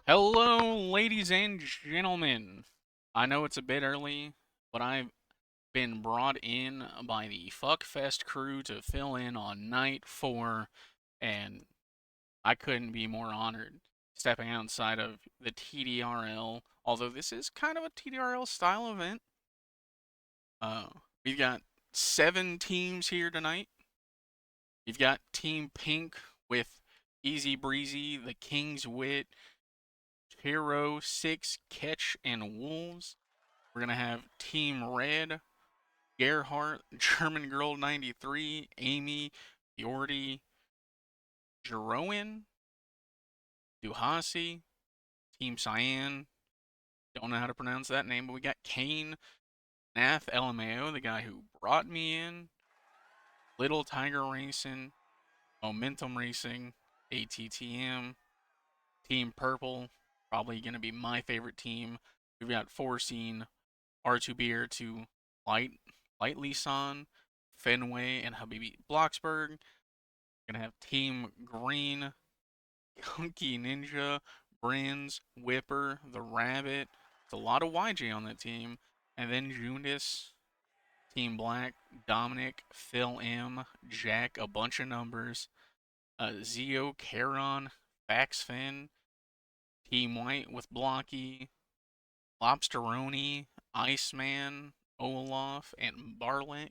Hello, ladies and gentlemen. I know it's a bit early, but I've been brought in by the Fuckfest crew to fill in on night four, and I couldn't be more honored stepping outside of the TDRL. Although this is kind of a TDRL style event. Uh, we've got 7 teams here tonight. You've got Team Pink with Easy Breezy, the King's Wit, Hero, Six, Catch, and Wolves. We're gonna have Team Red, Gerhardt, German Girl 93, Amy, Yordi, Jeroen, Duhasi, Team Cyan. Don't know how to pronounce that name, but we got Kane, Nath LMAO, the guy who brought me in, Little Tiger Racing, Momentum Racing, ATTM, Team Purple, probably gonna be my favorite team. We've got Forcine, R2B, R2, Light, Lightly Son, Fenway, and Habibi Bloxburg. We're gonna have Team Green, Kunky Ninja, Brins, Whipper, the Rabbit. It's a lot of YJ on that team. And then Jundis, Team Black, Dominic, Phil M, Jack, a bunch of numbers. Zio, Charon, Faxfin, Team White with Blocky, Lobsteroni, Iceman, Olaf, and Barlick.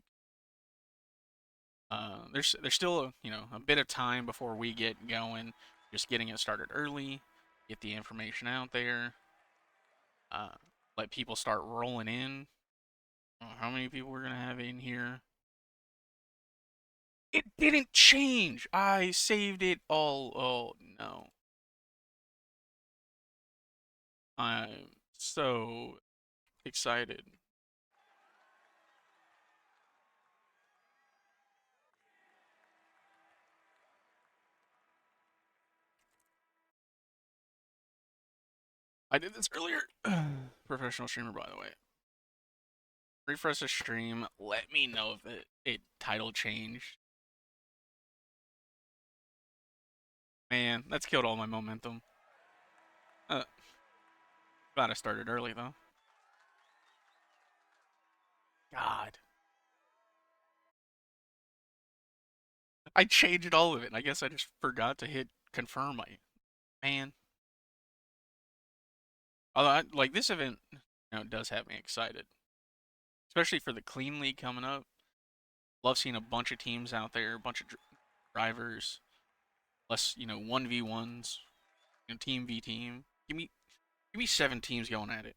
There's still a bit of time before we get going. Just getting it started early, get the information out there, uh, let people start rolling in. How many people we're gonna have in here? It didn't change. I saved it all. Oh no, I'm so excited. I did this earlier. Professional streamer, by the way. Refresh the stream. Let me know if it title changed. Man, that's killed all my momentum. Uh, Glad I started early though. God, I changed all of it. I guess I just forgot to hit confirm. My man. Although like this event, does have me excited, especially for the clean league coming up. Love seeing a bunch of teams out there, a bunch of drivers, less 1v1s, team v team. Give me 7 teams going at it.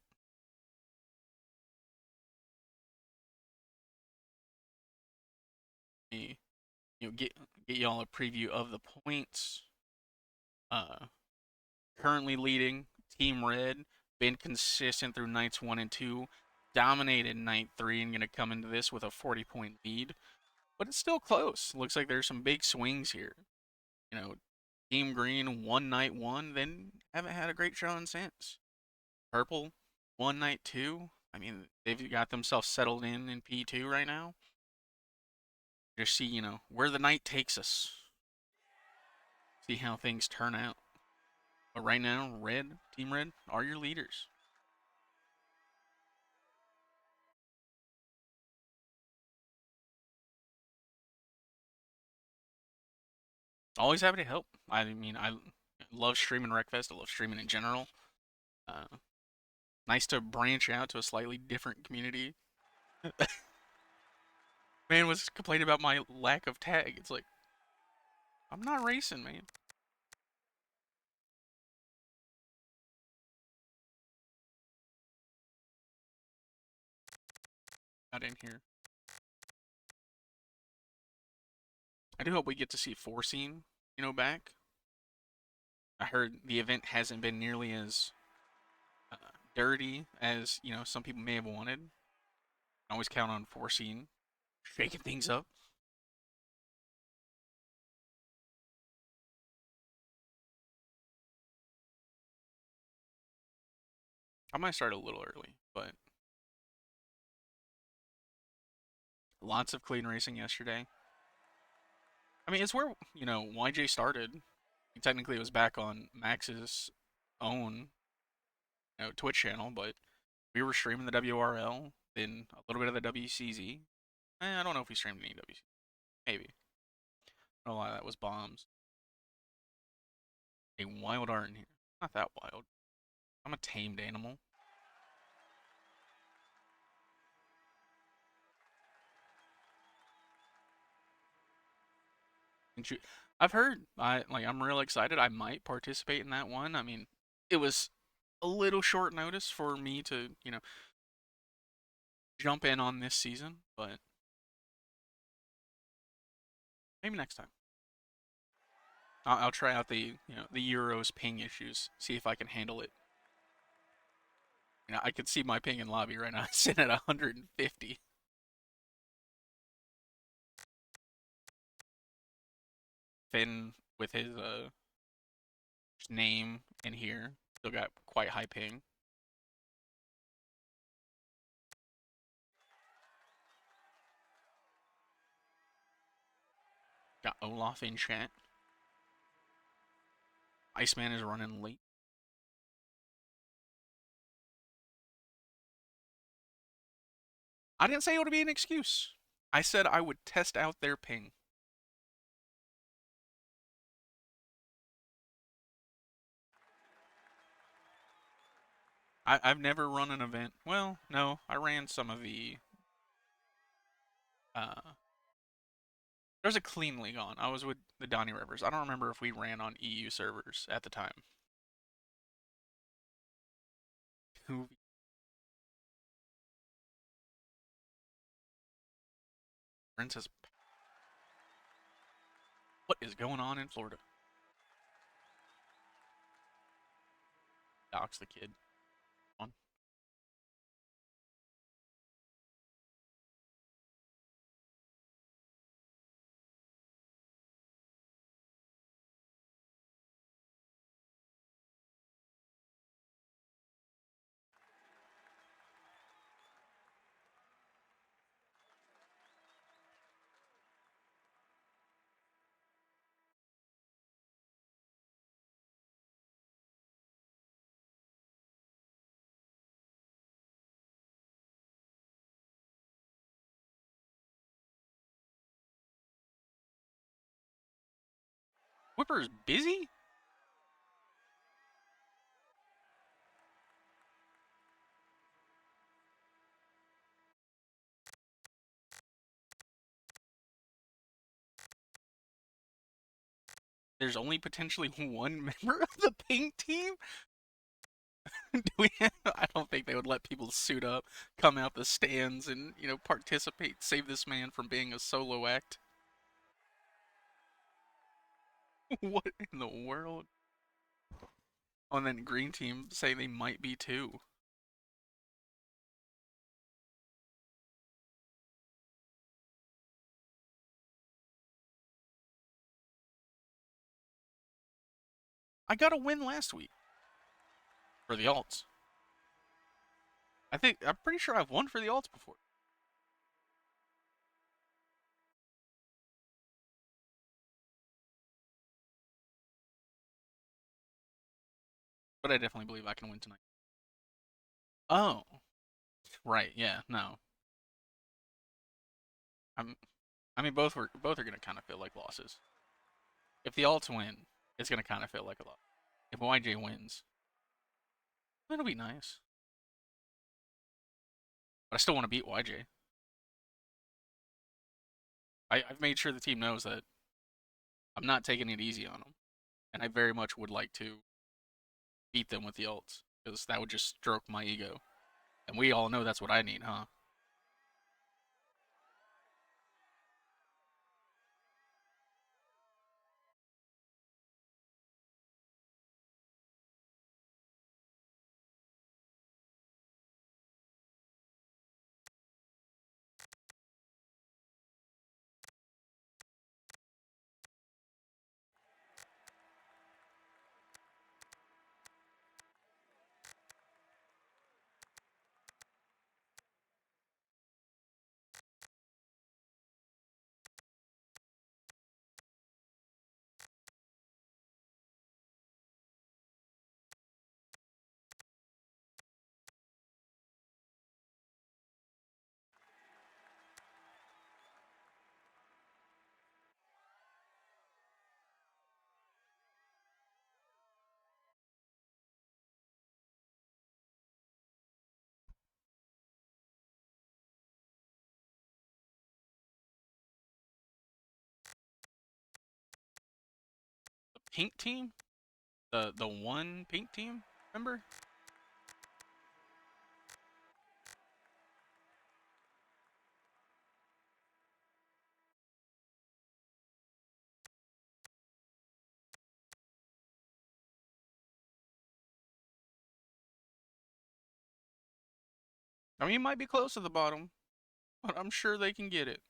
Me, get y'all a preview of the points. Uh, Currently leading Team Red, been consistent through nights 1 and 2, dominated night 3, and gonna come into this with a 40-point lead. But it's still close. Looks like there's some big swings here. You know, Team Green won night 1, then haven't had a great showing since. Purple won night 2. I mean, they've got themselves settled in P2 right now. Just see, where the night takes us. See how things turn out. But right now, Team Red, are your leaders. Always happy to help. I mean, I love streaming Wreckfest. I love streaming in general. Uh, Nice to branch out to a slightly different community. Man was complaining about my lack of tag. It's like, I'm not racing, man. Not in here. I do hope we get to see Forcine, back. I heard the event hasn't been nearly as uh, dirty as, some people may have wanted. I always count on Forcine shaking things up. I might start a little early, but lots of clean racing yesterday. I mean, it's where, YJ started. Technically, it was back on Max's own Twitch channel, but we were streaming the WRL, then a little bit of the WCZ. I don't know if we streamed any WCZ. Maybe. I don't know why that was bombs. A wild art in here. Not that wild. I'm a tamed animal. I've heard. I'm real excited. I might participate in that one. I mean, it was a little short notice for me to, jump in on this season, but maybe next time. I'll try out the Euros ping issues, see if I can handle it. I can see my ping in lobby right now. It's sitting at 150. Finn with his name in here still got quite high ping. Got Olaf in chat. Iceman is running late. I didn't say it would be an excuse. I said I would test out their ping. I've never run an event. Well, no, I ran some of the. Uh, there's a clean league on. I was with the Donny Rivers. I don't remember if we ran on EU servers at the time. Princess. What is going on in Florida? Dox the kid. On. Whipper's busy? There's only potentially one member of the pink team? Do we I don't think they would let people suit up, come out the stands, and, participate, save this man from being a solo act. What in the world? Oh, and then green team say they might be too. I got a win last week for the alts. I'm pretty sure I've won for the alts before. But I definitely believe I can win tonight. Oh, right, yeah, no. I'm I mean both are gonna kinda feel like losses. If the alts win, it's gonna kinda feel like a lot. If YJ wins, it'll be nice. But I still want to beat YJ. I've made sure the team knows that I'm not taking it easy on them. And I very much would like to beat them with the ults. Because that would just stroke my ego. And we all know that's what I need, huh? pink team, the one pink team. Remember? I mean, you might be close to the bottom, but I'm sure they can get it.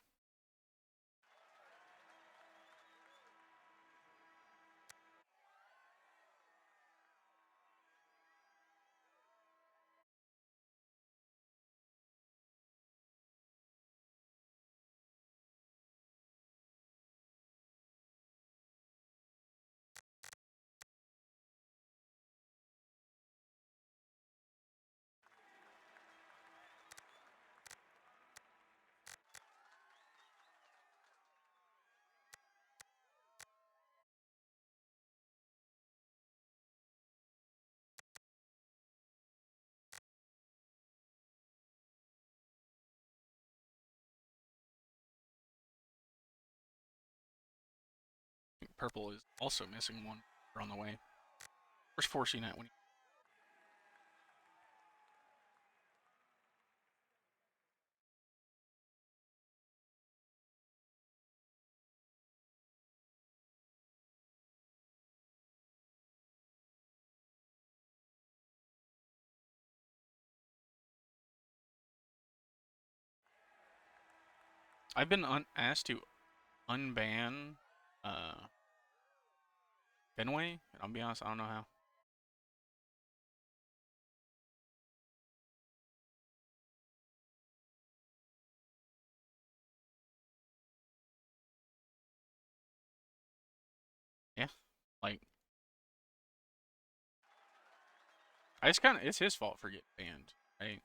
Purple is also missing one. We're on the way. Where's forcing at when? I've been asked to unban Fenway, and I'll be honest, I don't know how. Yeah, like it's his fault for getting banned. Right?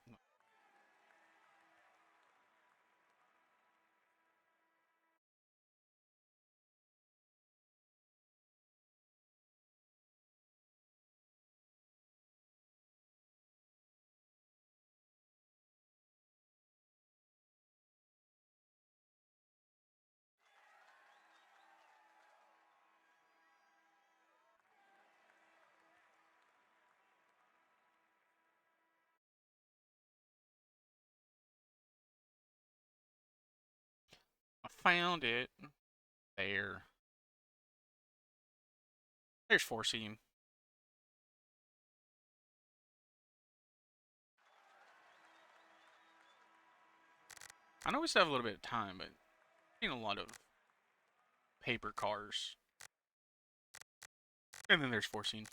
I found it. There. There's forcing. I know we still have a little bit of time, but I've seen a lot of paper cars. And then there's forcing.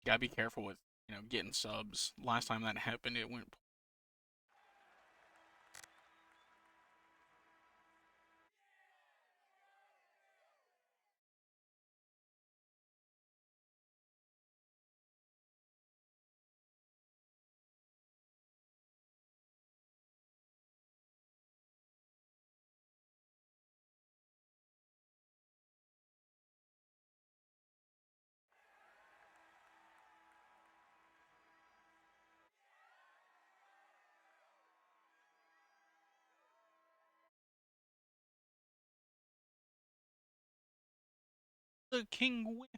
Gotta be careful with, getting subs. Last time that happened, it went. The king whiff.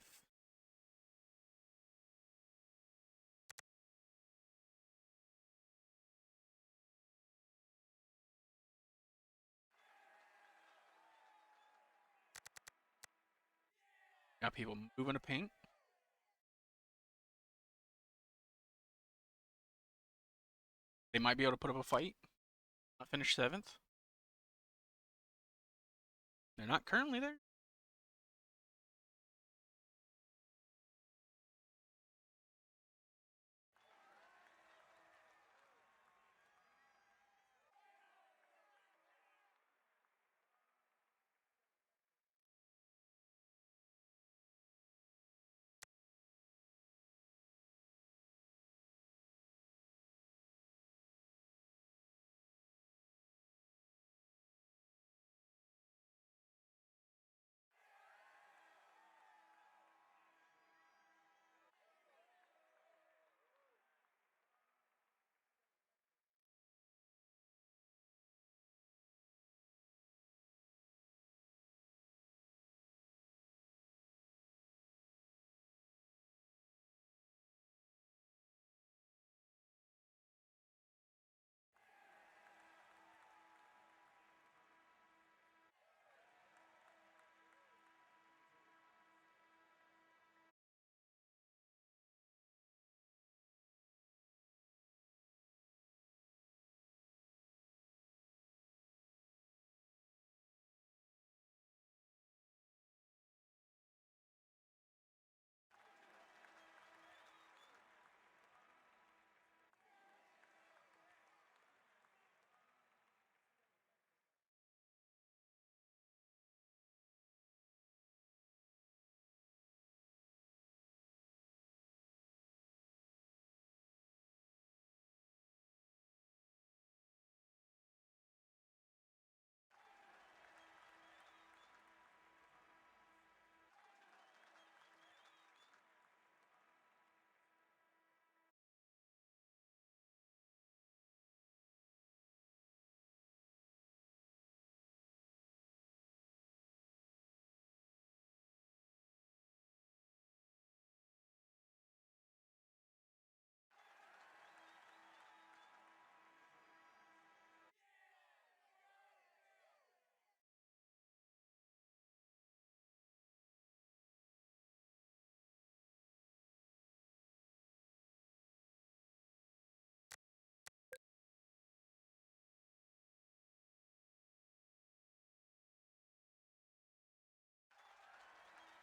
Got people moving to pink. They might be able to put up a fight. Not finish 7th. They're not currently there.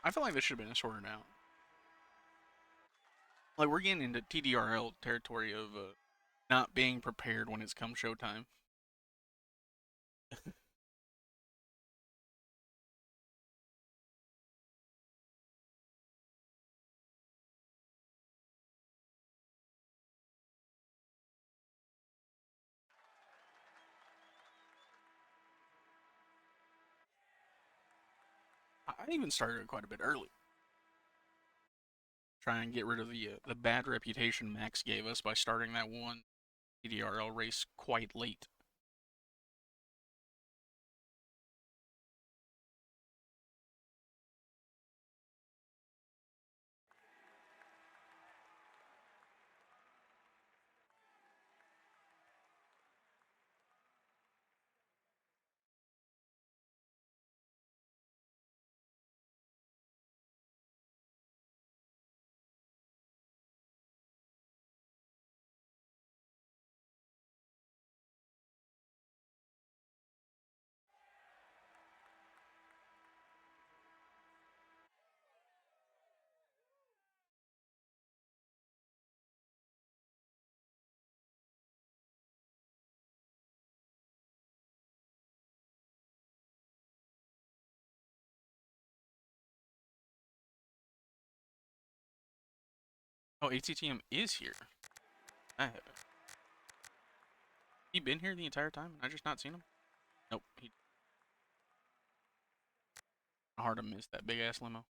I feel like this should have been sorted out. Like we're getting into TDRL territory of not being prepared when it's come showtime. I even started quite a bit early. Try and get rid of the bad reputation Max gave us by starting that one TDRL race quite late. Oh, ATTM is here. He been here the entire time and I just not seen him? Nope. He hard to miss that big ass limo.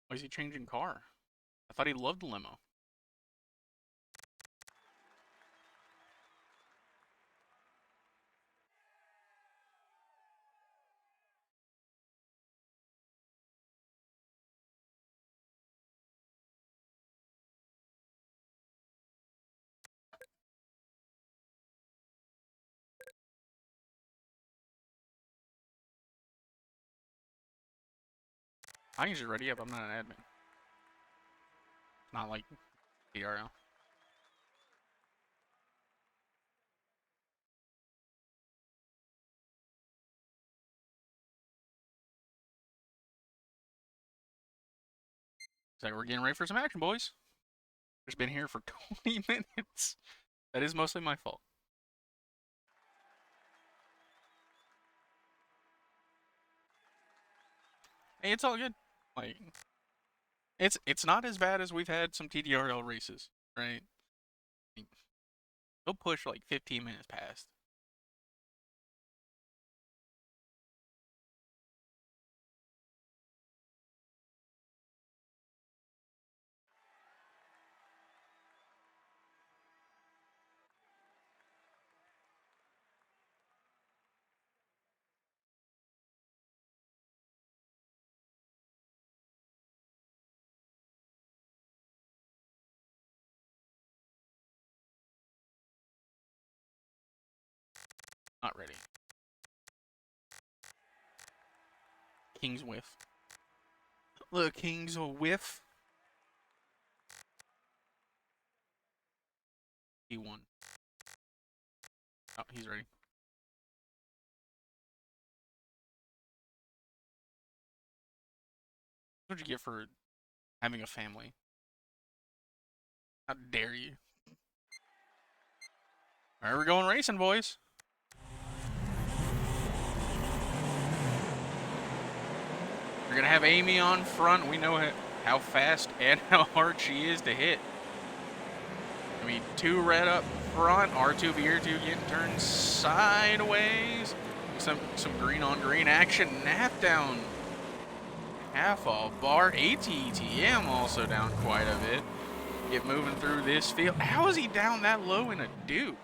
Why is he changing car? I thought he loved the limo. I can just ready up. I'm not an admin. Not like TRL. So we're getting ready for some action, boys. Just been here for 20 minutes. That is mostly my fault. Hey, it's all good. Like, it's not as bad as we've had some TDRL races, right? They'll push like 15 minutes past. Not ready. King's whiff. Look, King's a whiff. He won. Oh, he's ready. What'd you get for having a family? How dare you? Alright, we're going racing, boys. We're gonna have Amy on front. We know how fast and how hard she is to hit. I mean, 2 red up front, R2B2 getting turned sideways. Some green on green action. Nap down half a bar. ATTM also down quite a bit. Get moving through this field. How is he down that low in a Duke?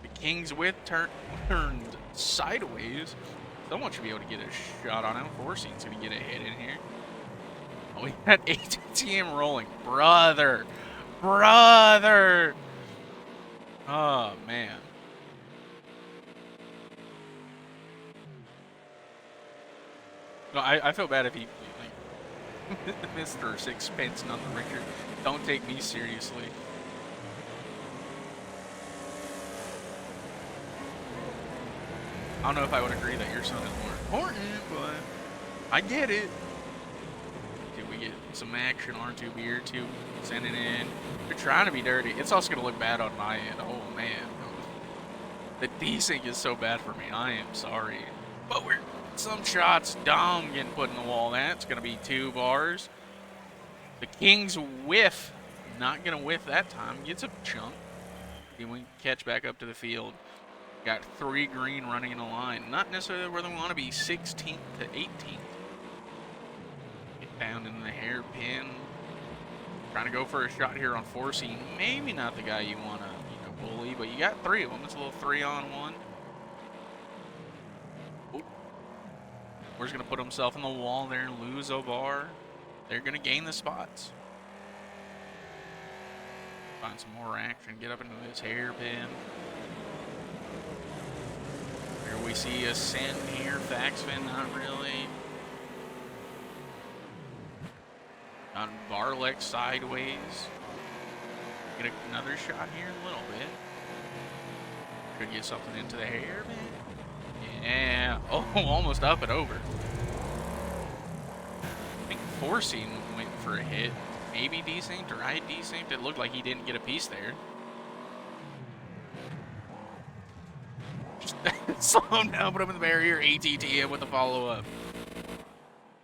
The King's whip turned sideways. Someone should be able to get a shot on him. Forcing's going to get a hit in here. Oh, we had ATTM rolling. Brother. Oh, man. No, I feel bad if he, like, Mr. Sixpence, not the Richard. Don't take me seriously. I don't know if I would agree that your son is more important, but I get it. Did we get some action? R2B or 2 sending in. They're trying to be dirty. It's also going to look bad on my end. Oh, man. The desync is so bad for me. I am sorry. But we're some shots. Dom getting put in the wall. That's going to be 2 bars. The King's whiff. Not going to whiff that time. Gets a chunk. Then we catch back up to the field. Got 3 green running in a line. Not necessarily where they want to be, 16th to 18th. Get down in the hairpin. Trying to go for a shot here on Forcing. Maybe not the guy you want to bully, but you got 3 of them. It's a little 3-on-1. We're just going to put himself in the wall there and lose Obar. They're going to gain the spots. Find some more action. Get up into this hairpin. Here we see Ascent here. Faxfin, not really. On Varlek sideways. Get another shot here in a little bit. Could get something into the hairpin. Yeah. Oh, almost up and over. I think Forcing went for a hit. Maybe desynced or I desynced. It looked like he didn't get a piece there. Just slow him down, put him in the barrier. ATTM with the follow-up.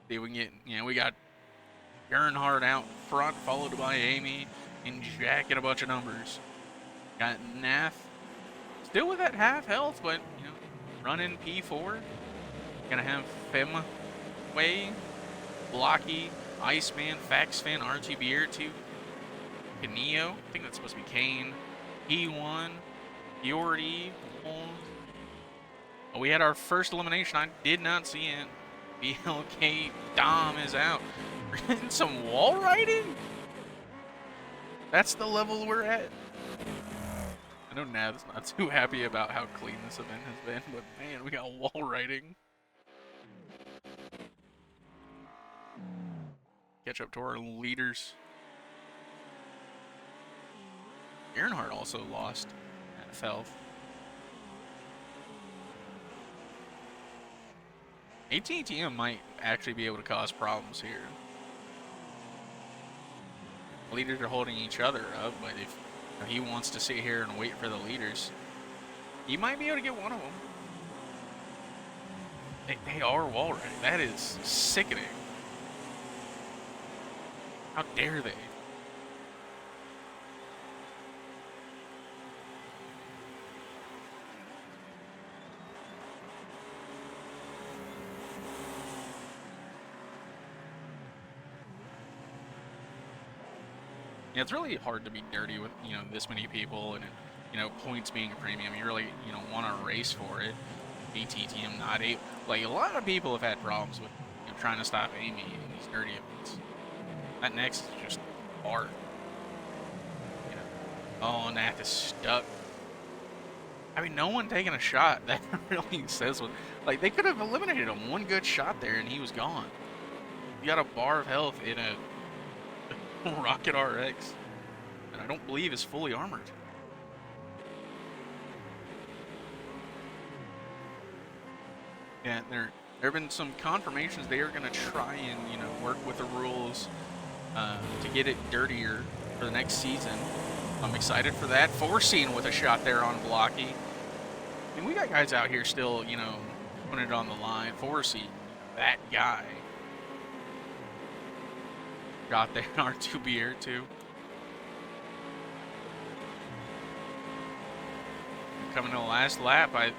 See if we can get, we got Earnhardt out front, followed by Amy and Jack and a bunch of numbers. Got Nath still with that half health, but, running P4. Gonna have Femway, Blocky, Iceman, Faxfin, RTB2, Kaneo. I think that's supposed to be Kane. E1, Yordi. Oh, we had our first elimination. I did not see it. BLK Dom is out. We're getting some wall riding? That's the level we're at. I know Nav's not too happy about how clean this event has been, but man, we got wall riding. catch up to our leaders. Earnhardt also lost half health. ATTM might actually be able to cause problems here. Leaders are holding each other up, but if he wants to sit here and wait for the leaders, he might be able to get one of them. They are wall ready. That is sickening. How dare they? Yeah, it's really hard to be dirty with, this many people and, points being a premium. You really, want to race for it. ATTM not able. Like, a lot of people have had problems with, trying to stop Amy in these dirty events. That next is just hard. Oh, Nath is stuck. I mean, no one taking a shot. That really says what. Like, they could have eliminated him. One good shot there, and he was gone. He got a bar of health in a Rocket RX that I don't believe is fully armored. Yeah, there have been some confirmations they are going to try and, work with the rules to get it dirtier for the next season. I'm excited for that. Forcing with a shot there on Blocky. I mean, we got guys out here still, putting it on the line. Forcing, that guy. Got there in R2B too. Coming to the last lap, I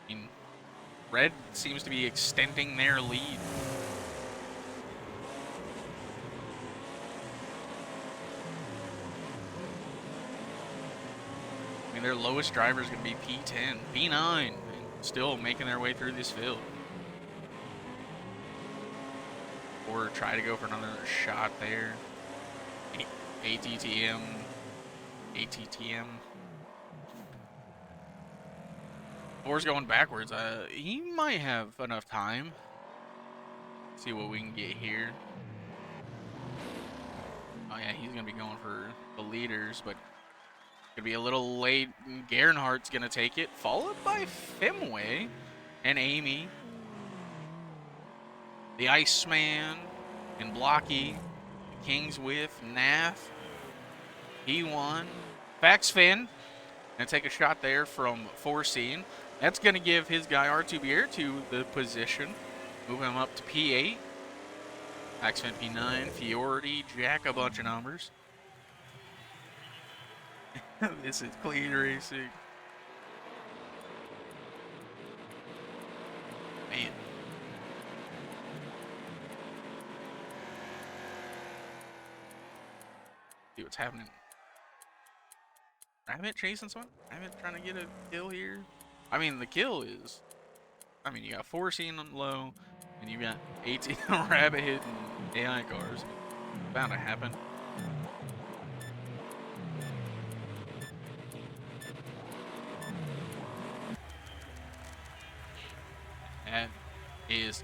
mean, Red seems to be extending their lead. I mean, their lowest driver is going to be P10, P9, and still making their way through this field. Or try to go for another shot there. ATTM. Or's going backwards. He might have enough time. See what we can get here. Oh yeah, he's gonna be going for the leaders, but gonna be a little late. Gernhardt's gonna take it, followed by Fimway and Amy. The Iceman and Blocky. Kings with Nath. He won. Faxfin gonna take a shot there from 4C. That's gonna give his guy R2B2 the position. Move him up to P8. Faxfin P9. Fiordi, Jack, a bunch of numbers. This is clean racing. Man. See what's happening. Rabbit chasing someone? Rabbit trying to get a kill here? I mean, the kill is... I mean, you got 4C on low, and you got 18 Rabbit hitting AI cars. Bound to happen. That is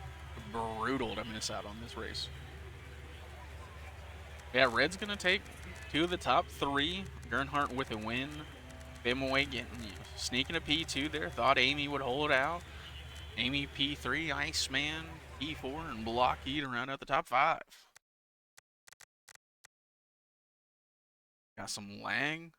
brutal to miss out on this race. Yeah, Red's going to take 2 of the top 3. Gernhardt with a win. Bimway getting, sneaking a P2 there. Thought Amy would hold out. Amy P3, Iceman P4, and Blocky to round out the top 5. Got some lag.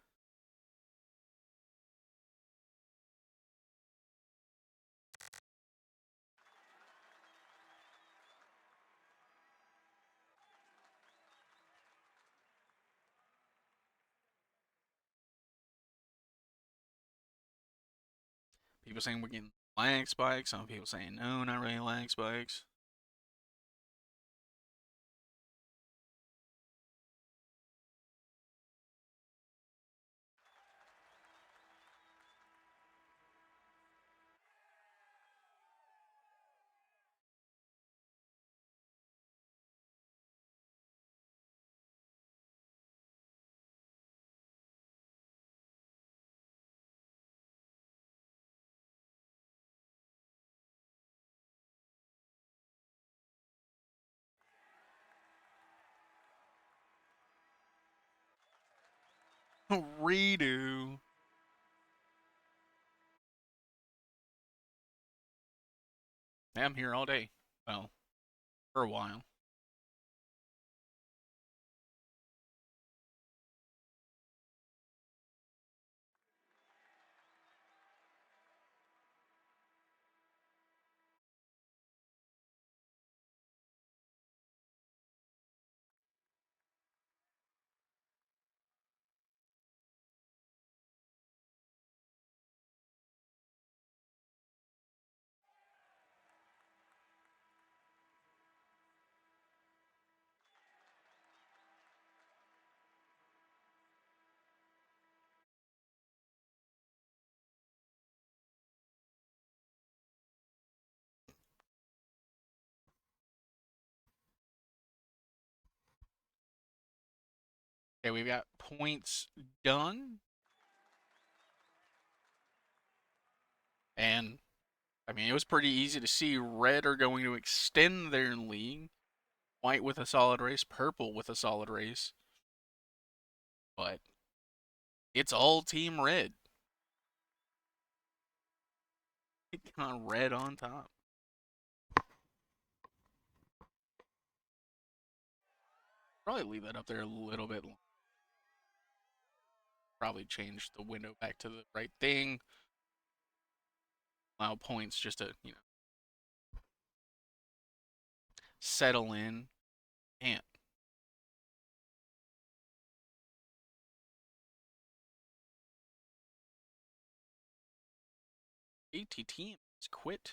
People saying we're getting lag spikes. Some people saying no, not really lag spikes. Redo. I'm here all day. Well, for a while. Okay, we've got points done. And, I mean, it was pretty easy to see red are going to extend their lead. White with a solid race, purple with a solid race. But it's all team red. It got red on top. Probably leave that up there a little bit. Probably change the window back to the right thing. Allow points just to, settle in. And ATT has quit.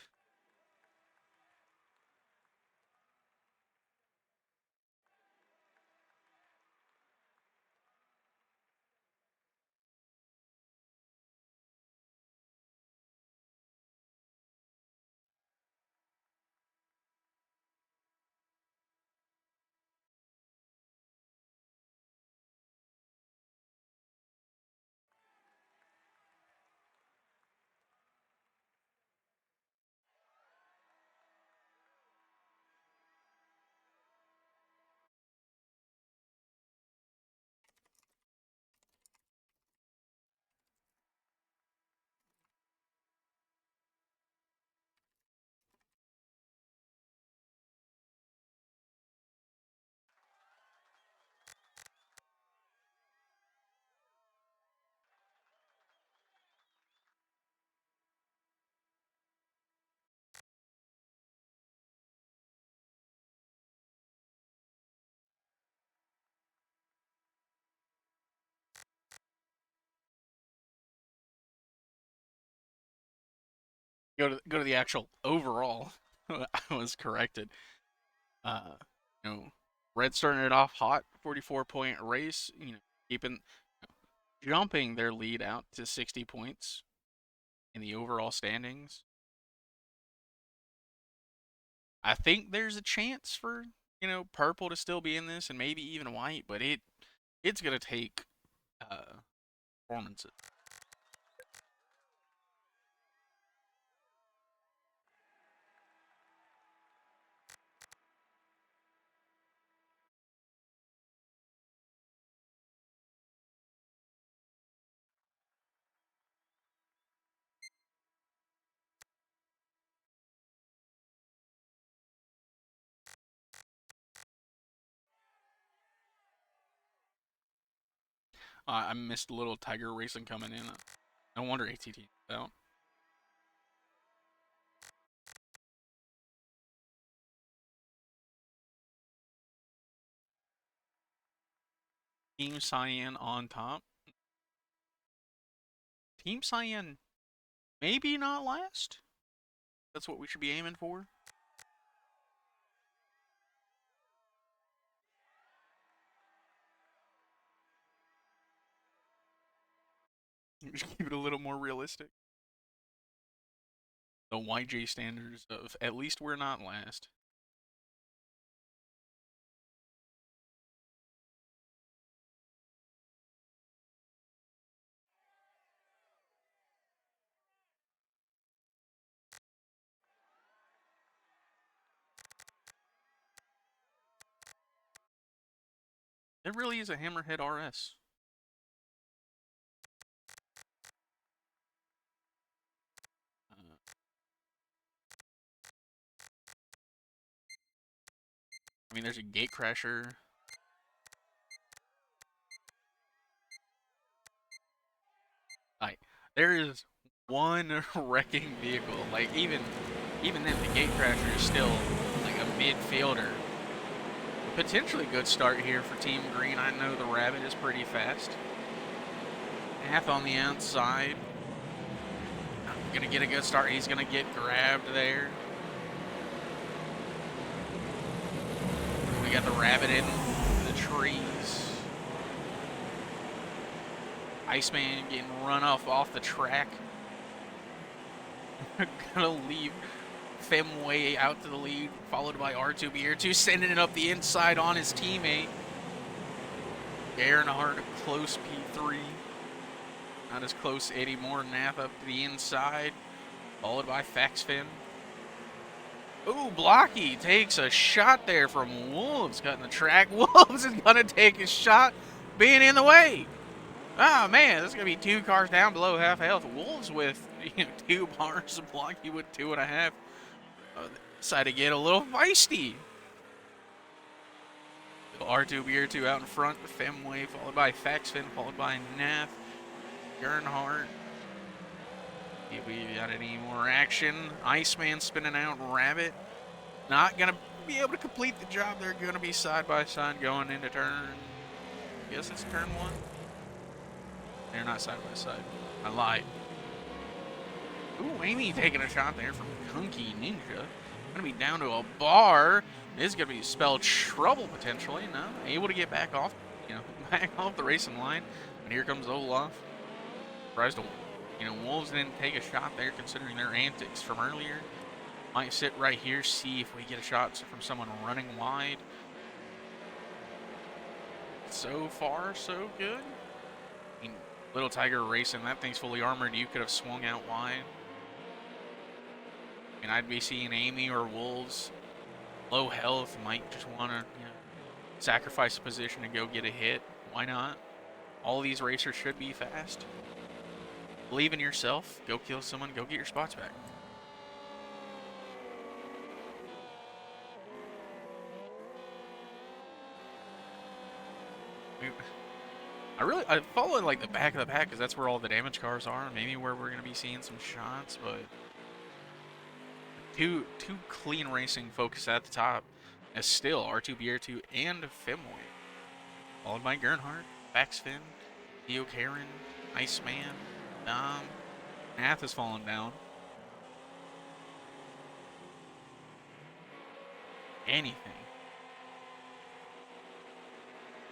Go to the actual overall. I was corrected. Uh, you know, red starting it off hot, 44-point race. Keeping jumping their lead out to 60 points in the overall standings. I think there's a chance for purple to still be in this and maybe even white, but it's gonna take performances. I missed a little Tiger Racing coming in. No wonder ATT out. Team Cyan on top. Team Cyan maybe not last. That's what we should be aiming for. Just keep it a little more realistic. The YJ standards of at least we're not last. It really is a Hammerhead RS. mean, there's a gate crasher. Like, there is one wrecking vehicle. Like, even then, the gate crasher is still like a midfielder. Potentially good start here for Team Green. I know the Rabbit is pretty fast. Half on the outside. Gonna get a good start. He's gonna get grabbed there. We got the Rabbit in the trees. Iceman getting run off the track. Gonna leave Femway out to the lead, followed by R2B2 sending it up the inside on his teammate. Earnhardt, close P3. Not as close anymore. Nath up to the inside, followed by Faxfin. Ooh, Blocky takes a shot there from Wolves, cutting the track. Wolves is going to take a shot, being in the way. Oh, man, this is going to be 2 cars down below half health. Wolves with 2 bars, Blocky with 2.5. Decided to get a little feisty. R2B2 out in front, Femway, followed by Faxfin, followed by Nath. Earnhardt. If we got any more action. Iceman spinning out. Rabbit. Not going to be able to complete the job. They're going to be side by side going into turn. I guess it's turn 1. They're not side by side. I lied. Ooh, Amy taking a shot there from Kunky Ninja. Going to be down to a bar. This is going to be spelled trouble potentially. No, able to get back off, back off the racing line. And here comes Olaf. Surprised, Wolves didn't take a shot there considering their antics from earlier. Might sit right here, see if we get a shot from someone running wide. So far, so good. I mean, Little Tiger Racing, that thing's fully armored. You could have swung out wide. And I'd be seeing Amy or Wolves. Low health, might just want to sacrifice a position to go get a hit. Why not? All these racers should be fast. Believe in yourself. Go kill someone. Go get your spots back. I follow like the back of the pack because that's where all the damage cars are. Maybe where we're going to be seeing some shots, but two clean racing focus at the top as still R2B2 and Femway. Followed by Gernhardt, Faxfin, Theo Karen, Iceman, Dom. Nath has fallen down. Anything.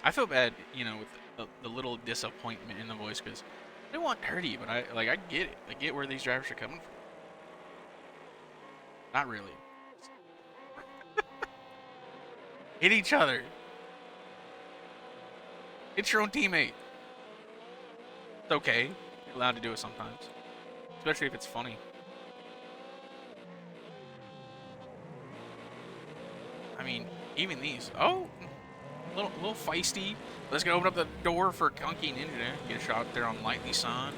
I feel bad, with the little disappointment in the voice because I don't want dirty, but I get it. I get where these drivers are coming from. Not really. Hit each other. It's your own teammate. It's okay. You're allowed to do it sometimes. Especially if it's funny. I mean, even these. Oh! A little feisty. Let's go open up the door for Kunky Ninja. Get a shot there on Lightly Sun.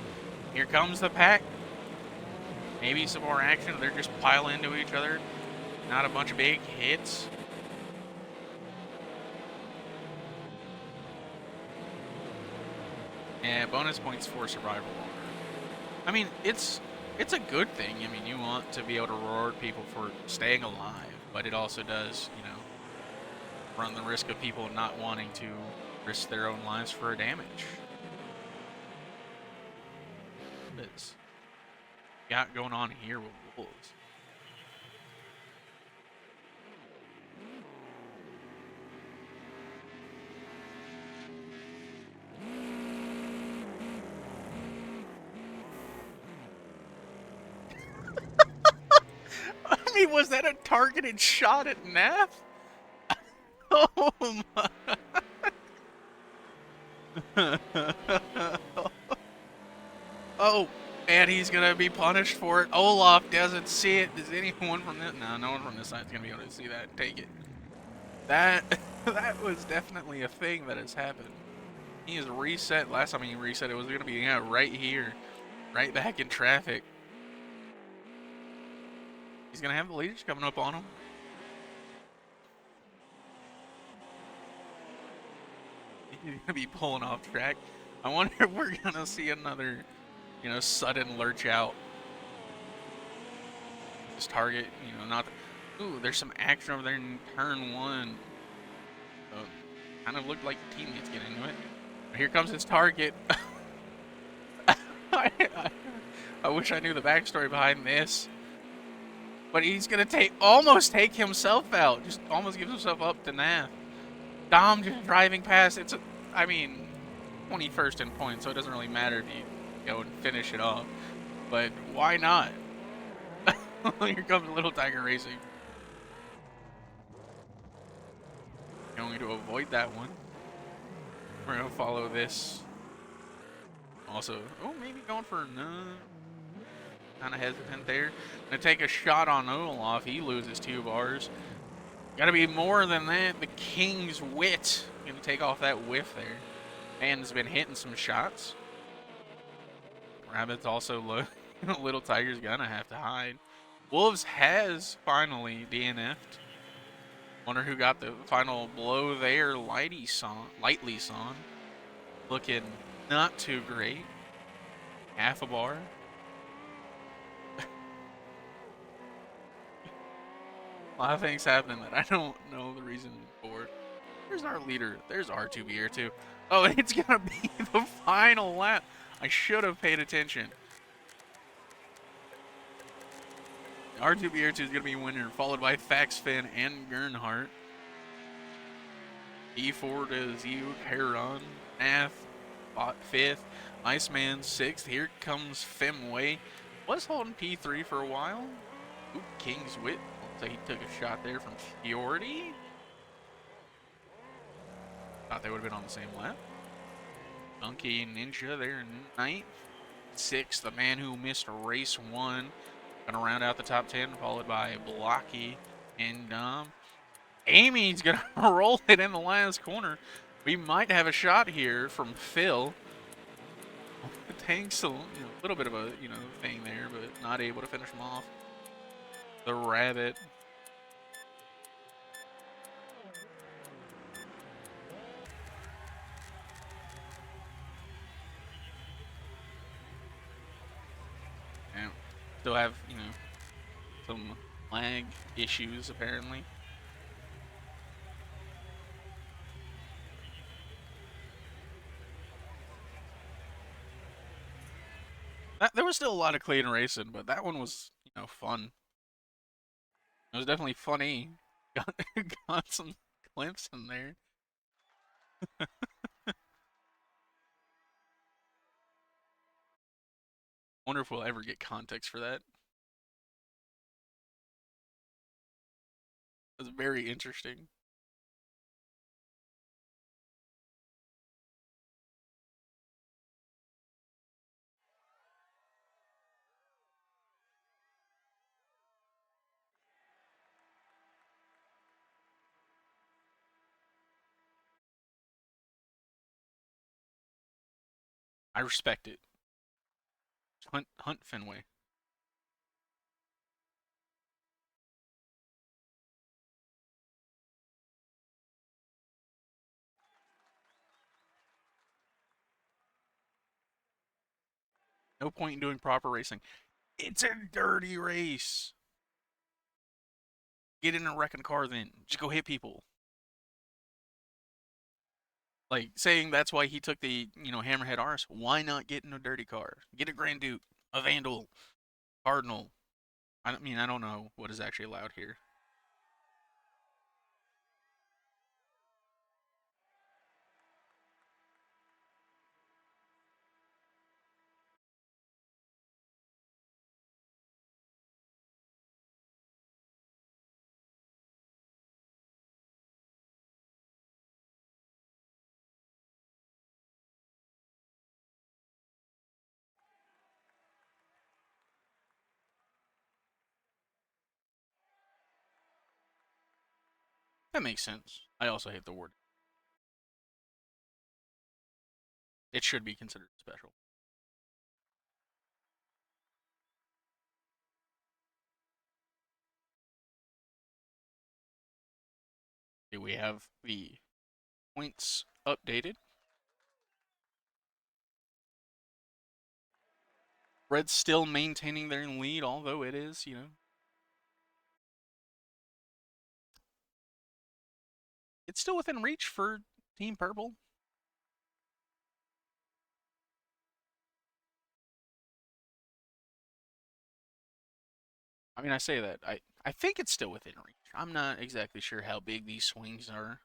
Here comes the pack. Maybe some more action. They're just piling into each other. Not a bunch of big hits. Yeah, bonus points for survival. I mean, it's a good thing. I mean, you want to be able to reward people for staying alive, but it also does, run the risk of people not wanting to risk their own lives for damage. What is got going on here with Wolves? I mean, was that a targeted shot at Nath? Oh my. Oh, and he's gonna be punished for it. Olaf doesn't see it. Does anyone from this? No, no one from this side's gonna be able to see that and take it. That was definitely a thing that has happened. He has reset. Last time he reset, it was gonna be right here, right back in traffic. He's gonna have the leaders coming up on him. He's gonna be pulling off track. I wonder if we're gonna see another, sudden lurch out. This target, not. Ooh, there's some action over there in turn one. So, kind of looked like teammates get into it. Here comes his target. I, I wish I knew the backstory behind this. But he's gonna almost take himself out. Just almost gives himself up to Nath. Dom just driving past. I mean, 21st in points, so it doesn't really matter if you go and finish it off. But why not? Here comes Little Tiger Racing. Going to avoid that one. We're gonna follow this. Also, maybe going for none. Kind of hesitant there. Gonna take a shot on Olaf. He loses 2 bars. Gotta be more than that. The King's Wit. Gonna take off that whiff there. Man's been hitting some shots. Rabbit's also low. Little Tiger's gonna have to hide. Wolves has finally DNF'd. Wonder who got the final blow there. Lightly Son. Looking not too great. Half a bar. A lot of things happening that I don't know the reason for. There's our leader. There's R2B2. Oh, it's gonna be the final lap. I should have paid attention. R2B2 is gonna be winner, followed by Faxfin and Gernhardt. E4 to Zio, Heron, Nath, 5th, Iceman 6th. Here comes Femway. Was holding P3 for a while. Ooh, King's Wit. Looks like he took a shot there from Fiordi. Thought they would have been on the same lap. Donkey Ninja there in 9th. 6th, the man who missed race 1. Gonna round out the top 10, followed by Blocky and Amy's gonna roll it in the last corner. We might have a shot here from Phil. The tank's a little bit of a thing there, but not able to finish him off. The Rabbit. And still have some lag issues apparently. There was still a lot of clean racing, but that one was fun. It was definitely funny. Got some clips in there. Wonder if we'll ever get context for that. It was very interesting. I respect it. Hunt Fenway. No point in doing proper racing. It's a dirty race. Get in a wrecking car then. Just go hit people. Like saying that's why he took the Hammerhead RS. Why not get in a dirty car? Get a Grand Duke, a Vandal, Cardinal. I don't know what is actually allowed here. That makes sense. I also hate the word. It should be considered special. Do we have the points updated? Red's still maintaining their lead, although it is, it's still within reach for Team Purple. I mean, I say that. I think it's still within reach. I'm not exactly sure how big these swings are.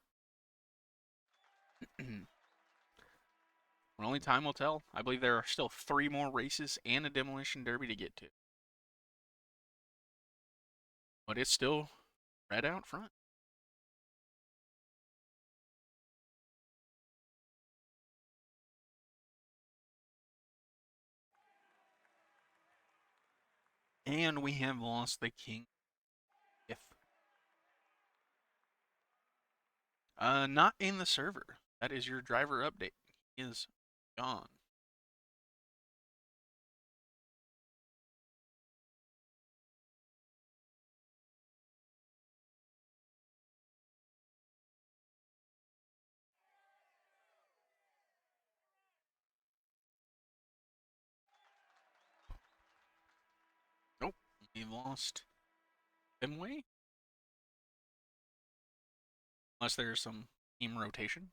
Only time will tell. I believe there are still 3 more races and a demolition derby to get to. But it's still red out front. And we have lost the king. If not in the server. That is your driver update. He is gone. Nope. We lost Fenway. Unless there's some team rotation.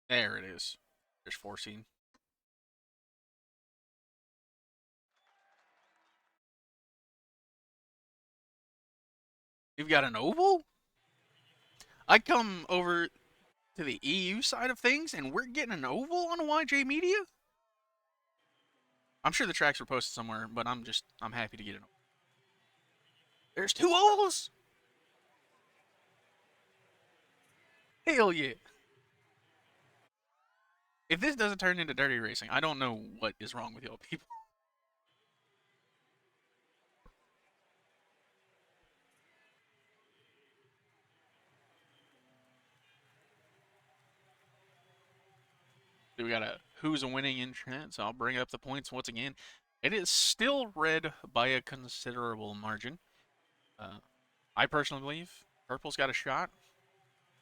There it is. There's 14. You've got an oval? I come over to the EU side of things and we're getting an oval on YJ Media? I'm sure the tracks were posted somewhere, but I'm happy to get it. There's 2 ovals? Hell yeah. If this doesn't turn into dirty racing, I don't know what is wrong with y'all people. We got a who's a winning entrant, so I'll bring up the points once again. It is still red by a considerable margin. Uh, I personally believe Purple's got a shot.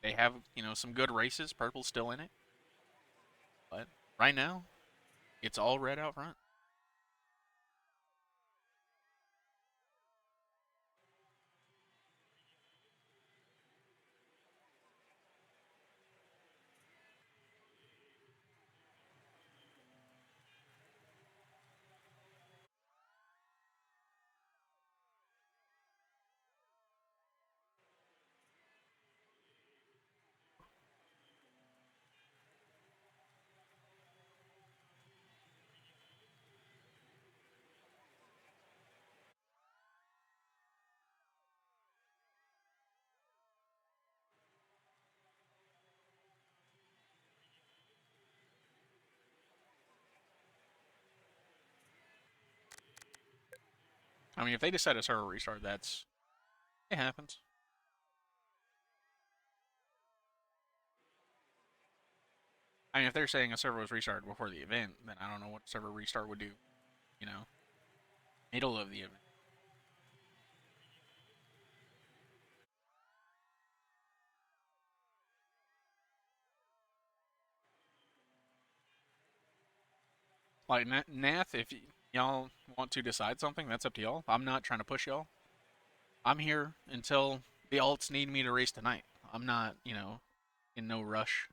They have, some good races. Purple's still in it. But right now, it's all red out front. I mean, if they decide to server restart, it happens. I mean, if they're saying a server was restarted before the event, then I don't know what server restart would do, you know, middle of the event. Like, Nath, if y'all want to decide something, that's up to y'all. I'm not trying to push y'all. I'm here until the alts need me to race tonight. I'm not, in no rush.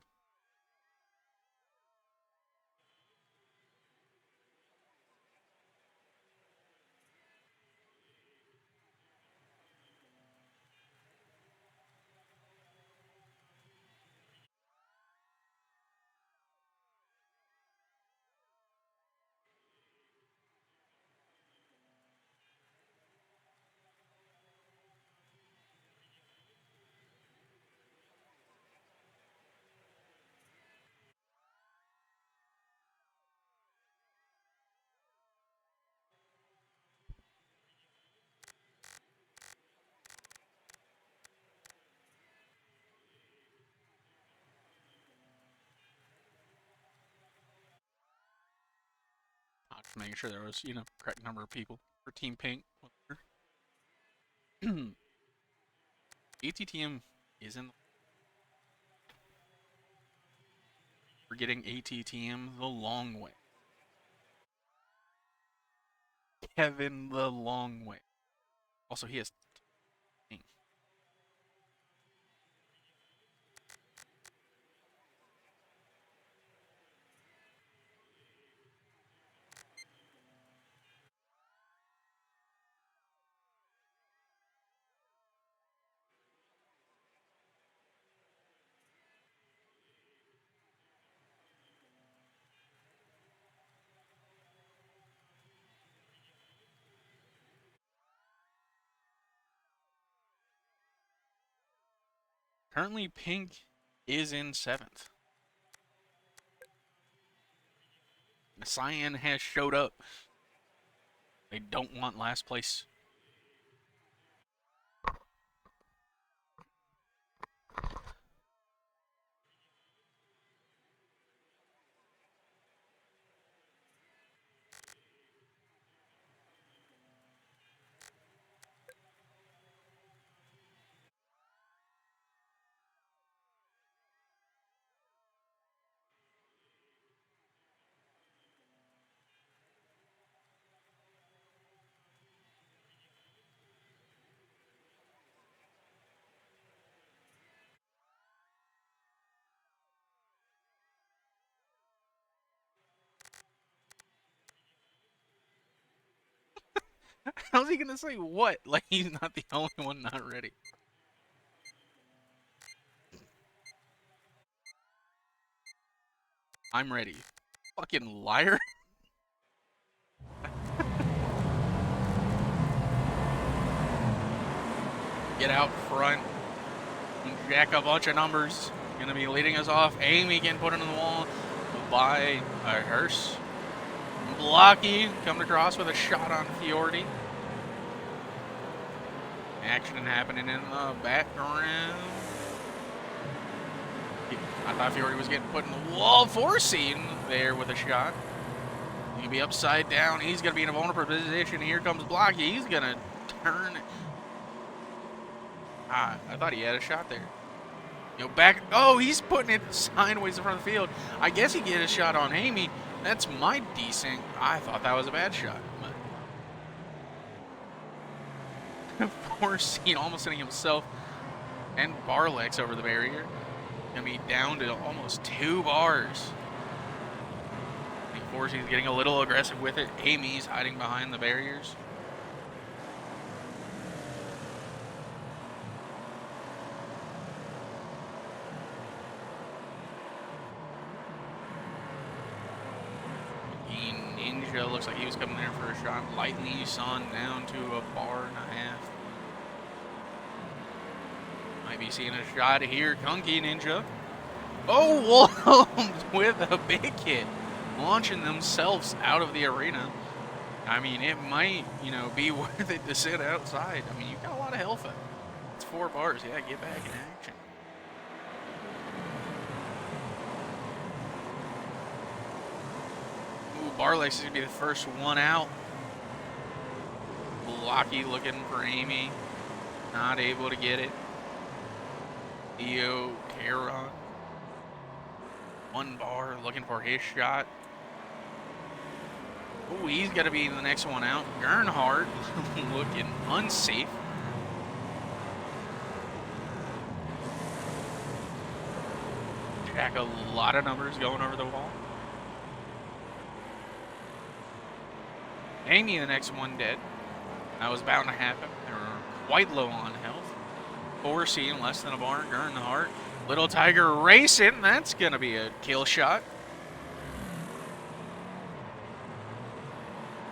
I'm just making sure there was, correct number of people for Team Pink. ATTM isn't. We're getting ATTM the long way. Kevin the long way. Also, he has. Currently, Pink is in 7th. Cyan has showed up. They don't want last place. How's he gonna say what? Like he's not the only one not ready. I'm ready. Fucking liar. Get out front. Jack a bunch of numbers. Gonna be leading us off. Amy getting put into the wall by a hearse. Blocky coming across with a shot on Fiordi. Action happening in the background. I thought Fiordi was getting put in the wall. Forcing there with a shot. He can be upside down. He's going to be in a vulnerable position. Here comes Blocky. He's going to turn. I thought he had a shot there. You know, back. Oh, he's putting it sideways in front of the field. I guess he get a shot on Amy. That's my decent. I thought that was a bad shot. Forcing almost hitting himself and Barlex over the barrier. Gonna be down to almost 2 bars. Forcing's getting a little aggressive with it. Amy's hiding behind the barriers. Ninja looks like he was coming there for a shot. Lightly Sun down to a bar and a half. Might be seeing a shot here. Kunky Ninja. Oh, Wolves with a big hit. Launching themselves out of the arena. I mean, it might, you know, be worth it to sit outside. I mean, you've got a lot of health. It's 4 bars. Yeah, get back in action. Ooh, Barlex is going to be the first one out. Blocky looking for Amy. Not able to get it. Theo Caron. 1 bar looking for his shot. Ooh, he's got to be the next one out. Gernhardt looking unsafe. Jack, a lot of numbers going over the wall. Amy, the next one dead. That was bound to happen. They were quite low on health. Forcing less than a bar. Gernhardt. Little Tiger racing. That's going to be a kill shot.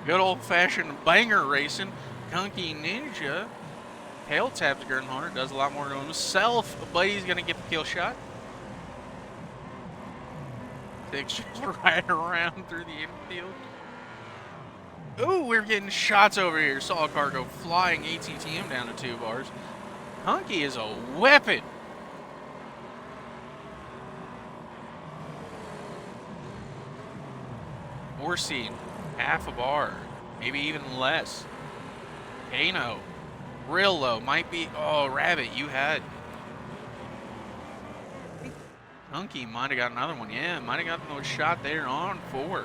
Good old-fashioned banger racing. Kunky Ninja tail taps Gernhardt. Does a lot more to himself, but he's going to get the kill shot. Takes right around through the infield. Ooh, we're getting shots over here. Solid Cargo flying ATTM down to 2 bars. Kunky is a weapon. Forcing half a bar, maybe even less. Kano Real low. Might be. Oh, Rabbit, you had. Hunky might have got another one. Yeah, might have gotten those shot there on 4.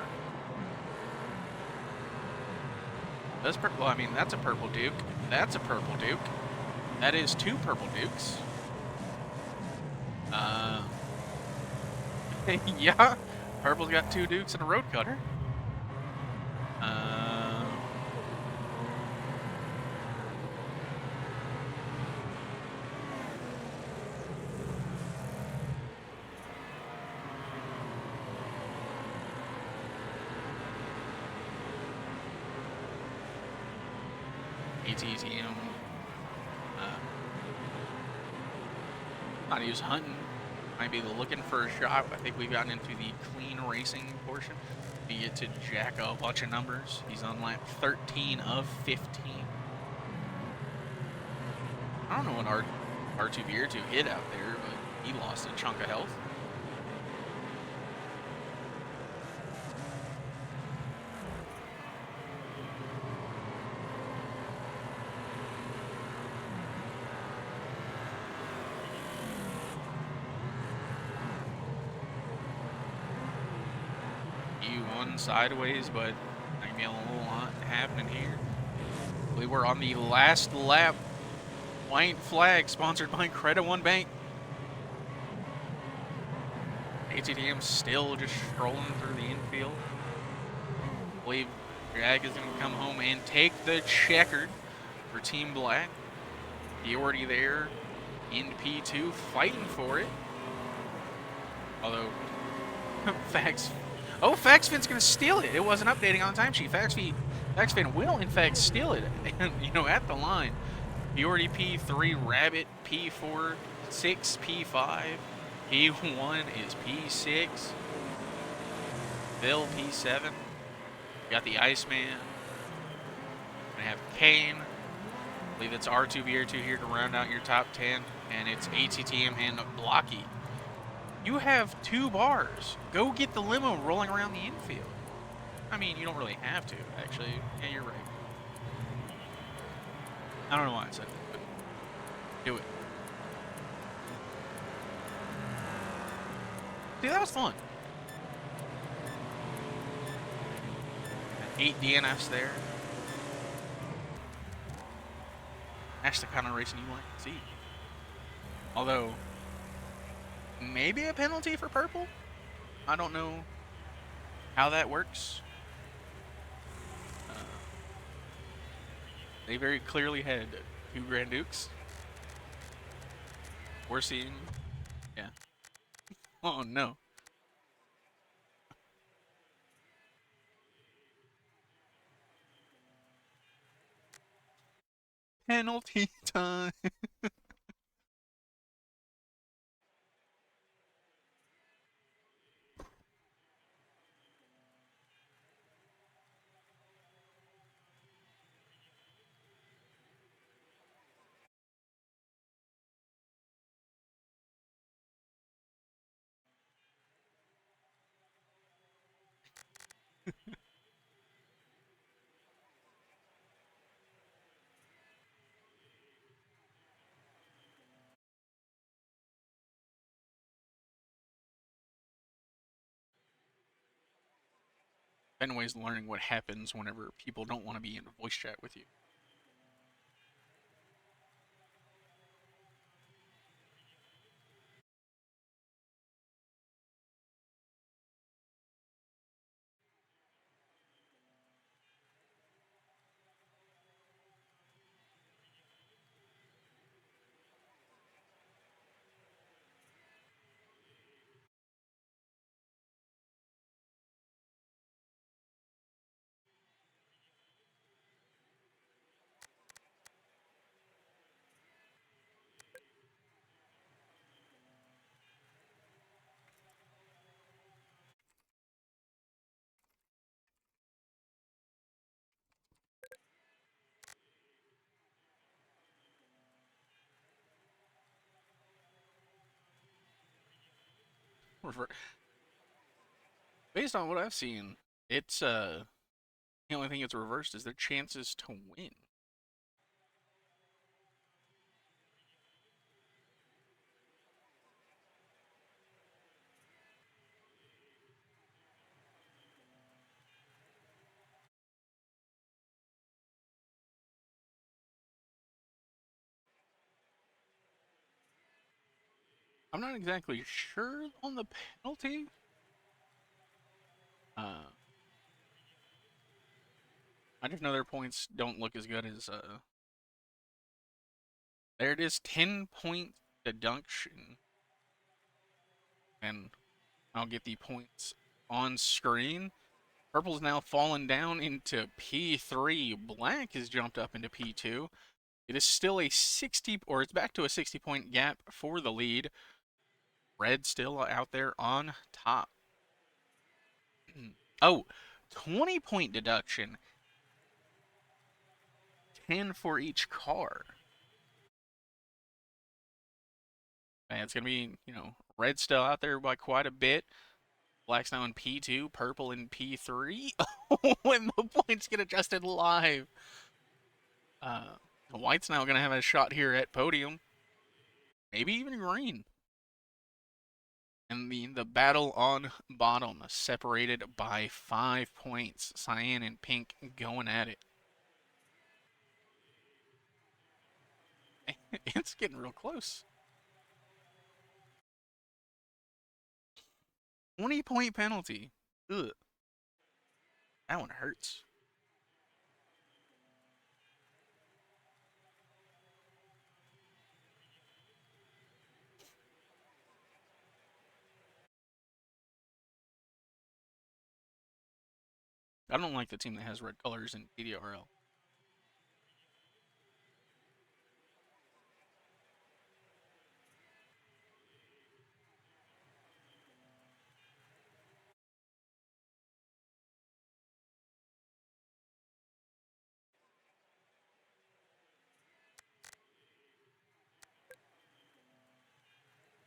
That's purple. I mean, that's a purple Duke. That's a purple Duke. That is 2 purple Dukes. Yeah. Purple's got 2 Dukes and a road cutter. ATTM. Not use hunting. Might be looking for a shot. I think we've gotten into the clean racing portion. We get to jack a bunch of numbers. He's on lap 13 of 15. I don't know what R2B2 hit out there, but he lost a chunk of health. One sideways, but maybe a little lot happening here. We were on the last lap. White flag sponsored by Credit One Bank. ATTM still just strolling through the infield. I believe Jag is going to come home and take the checkered for Team Black. He already there in P2 fighting for it. Although, Fax. Oh, FaxFin's going to steal it. It wasn't updating on the timesheet. FaxFin will, in fact, steal it. And, at the line. Fiordi P3, Rabbit P4, 6 P5, P1 is P6, Bill P7. Got the Iceman. We have Kane. I believe it's R2B2 here to round out your top 10. And it's ATTM and Blocky. You have 2 bars. Go get the limo rolling around the infield. I mean, you don't really have to, actually. Yeah, you're right. I don't know why I said that, but do it. See, that was fun. 8 DNFs there. That's the kind of racing you like to see. Although, maybe a penalty for purple? I don't know how that works. They very clearly had 2 Grand Dukes. We're seeing, yeah. Oh no. Penalty time. Fenway's learning what happens whenever people don't want to be in a voice chat with you. Based on what I've seen, it's the only thing that's reversed is their chances to win. I'm not exactly sure on the penalty. Uh, I just know their points don't look as good as there it is, 10-point deduction, and I'll get the points on screen. Purple's now fallen down into P3. Black has jumped up into P2. It is still a 60, or it's back to a 60-point gap for the lead. Red still out there on top. Oh, 20-point deduction. 10 for each car. And it's going to be, red still out there by quite a bit. Black's now in P2, purple in P3. When the points get adjusted live. Uh, White's now going to have a shot here at podium. Maybe even green. And the battle on bottom, separated by 5 points. Cyan and pink going at it. It's getting real close. 20-point penalty. Ugh. That one hurts. I don't like the team that has red colors in PDRL.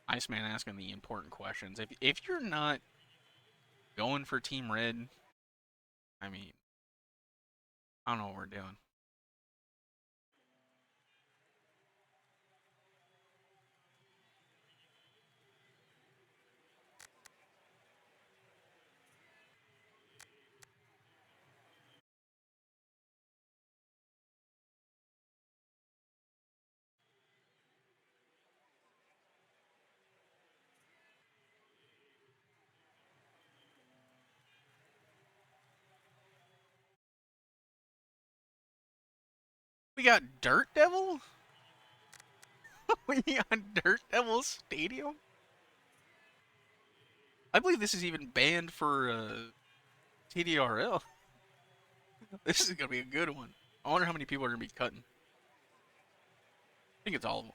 Iceman asking the important questions. If you're not going for Team Red, I mean, I don't know what we're doing. We got Dirt Devil? We got Dirt Devil Stadium? I believe this is even banned for TDRL. This is going to be a good one. I wonder how many people are going to be cutting. I think it's all of them.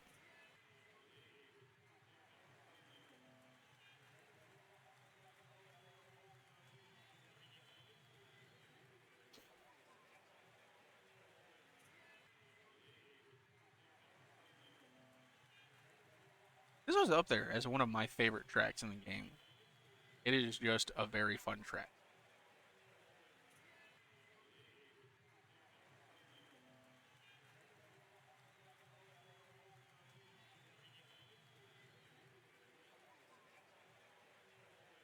This was up there as one of my favorite tracks in the game. It is just a very fun track.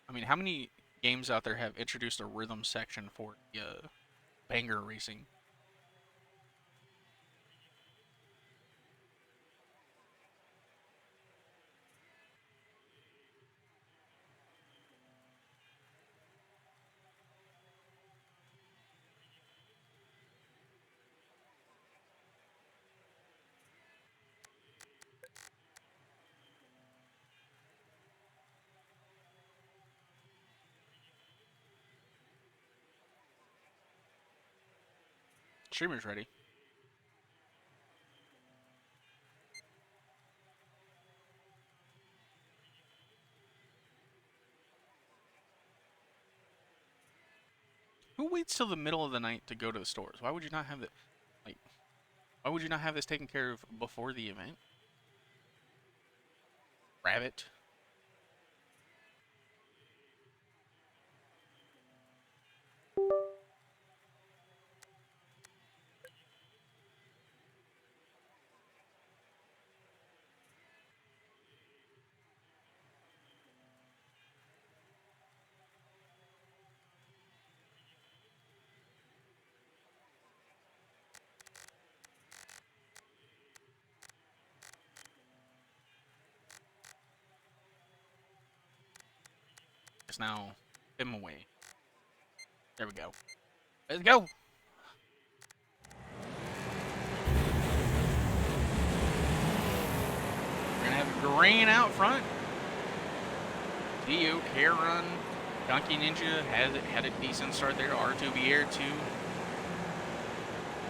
I mean, how many games out there have introduced a rhythm section for banger racing? Streamer's ready. Who waits till the middle of the night to go to the stores? Why would you not have it? Like, why would you not have this taken care of before the event? Rabbit. Alex now. Him away. There we go. Let's go. We're gonna have Green out front. Dio, Care Run, Donkey Ninja had a decent start there. R2B Air 2.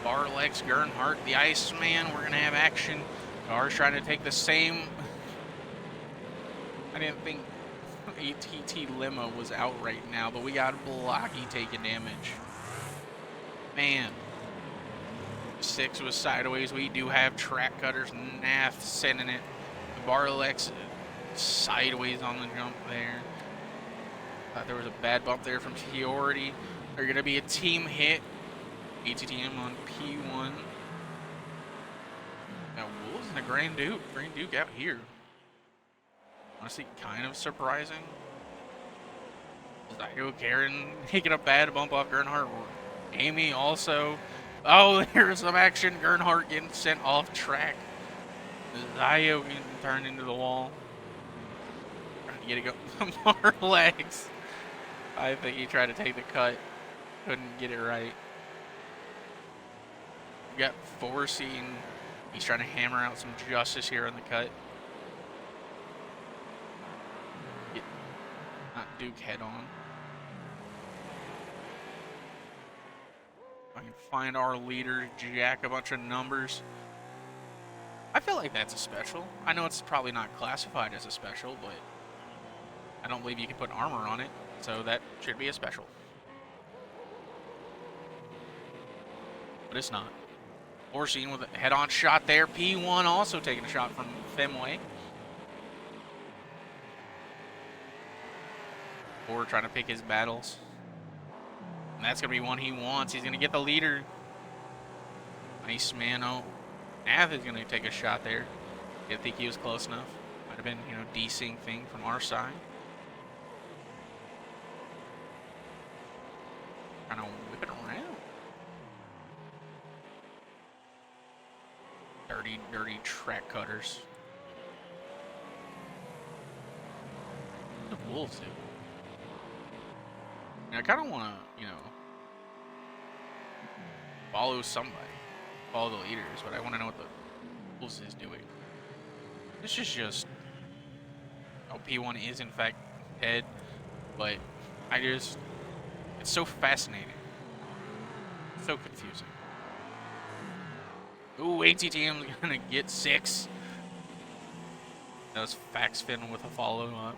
Barlex, Gernhardt, the Iceman. We're gonna have action. Cars trying to take the same. I didn't think ATT Limo was out right now, but we got Blocky taking damage. Man. 6 was sideways. We do have track cutters. Nath sending it. Barlex sideways on the jump there. Thought there was a bad bump there from Fiordi. They're going to be a team hit. ATTM on P1. Now Wolves and the Grand Duke. Grand Duke out here. Honestly, kind of surprising. Zygo Karen taking a bad bump off Gernhardt. Amy also. Oh, there's some action. Gernhardt getting sent off track. Zygo getting turned into the wall. Trying to get it go. More legs. I think he tried to take the cut. Couldn't get it right. We got Forcing. He's trying to hammer out some justice here on the cut. Not Duke head on. I can find our leader, jack a bunch of numbers. I feel like that's a special. I know it's probably not classified as a special, but I don't believe you can put armor on it, so that should be a special. But it's not. Forcing with a head-on shot there. P1 also taking a shot from Fenway. Or trying to pick his battles. And that's going to be one he wants. He's going to get the leader. Nice man. Oh, Nav is going to take a shot there. Didn't think he was close enough. Might have been, desync thing from our side. Trying to whip it around. Dirty, dirty track cutters. What the Wolves do? I kind of want to, follow somebody. Follow the leaders, but I want to know what the Wolves is doing. This is just... Oh, P1 is in fact dead, but it's so fascinating. So confusing. Ooh, ATTM's gonna get 6. That was Faxfin with a follow-up.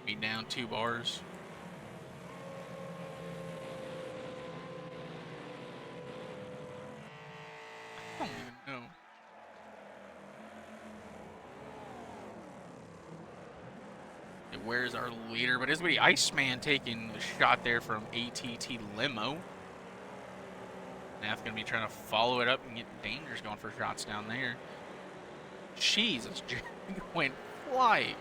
Be down 2 bars. I don't even know. Where's our leader? But it's going to be Iceman taking the shot there from ATT Limo. Nath's going to be trying to follow it up and get Dangers going for shots down there. Jesus, went fly.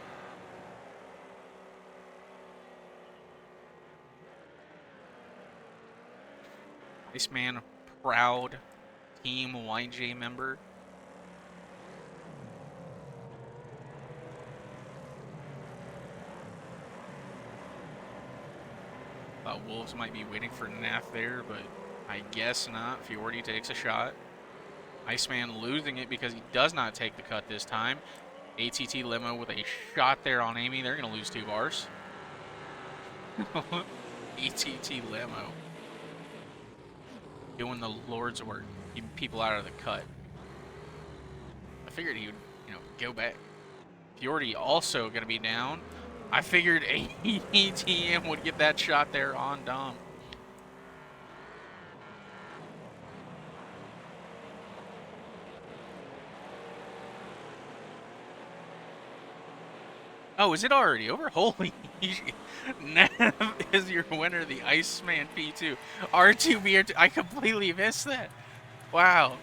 Iceman, proud Team YJ member. Thought Wolves might be waiting for Nath there, but I guess not. Fiordi takes a shot. Iceman losing it because he does not take the cut this time. ATT Limo with a shot there on Amy. They're going to lose 2 bars. ATT Limo. Doing the Lord's work. Keeping people out of the cut. I figured he would, go back. Fiordi also going to be down. I figured ATM would get that shot there on Dom. Oh, is it already over? Holy Nav is your winner, the Iceman P2. R2B, I completely missed that. Wow.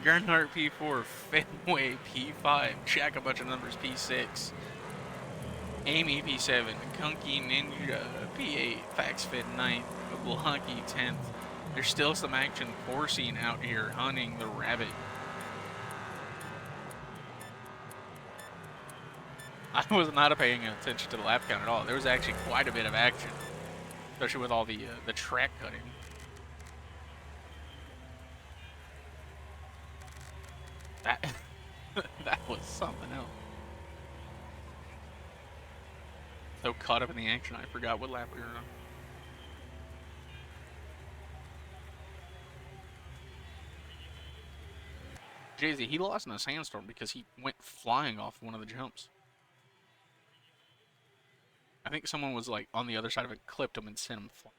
Gernhardt P4, Fenway P5, Jack a bunch of numbers P6. Amy P7, Kunky Ninja P8, Faxfit 9th, Blocky 10th. There's still some action forcing out here, hunting the rabbit. I was not paying attention to the lap count at all. There was actually quite a bit of action, especially with all the track cutting. That that was something else. So caught up in the action, I forgot what lap we were on. Jay-Z, he lost in a sandstorm because he went flying off one of the jumps. I think someone was like on the other side of it, clipped him and sent him flying.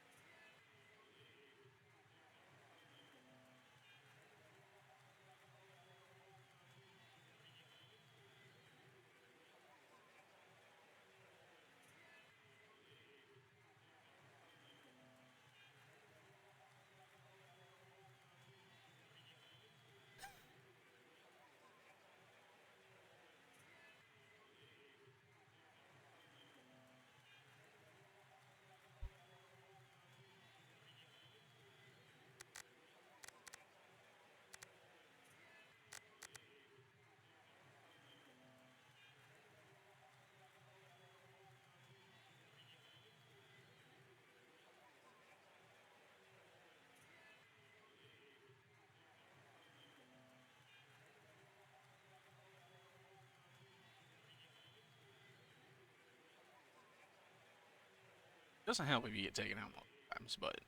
Doesn't help if you get taken out multiple times, but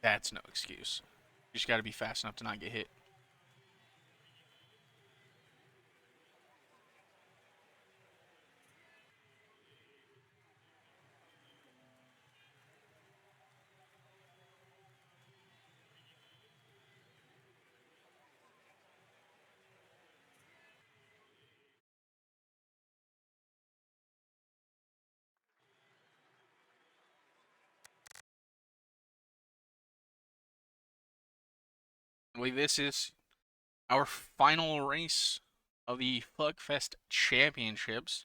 that's no excuse. You just got to be fast enough to not get hit. I believe this is our final race of the Flugfest Championships.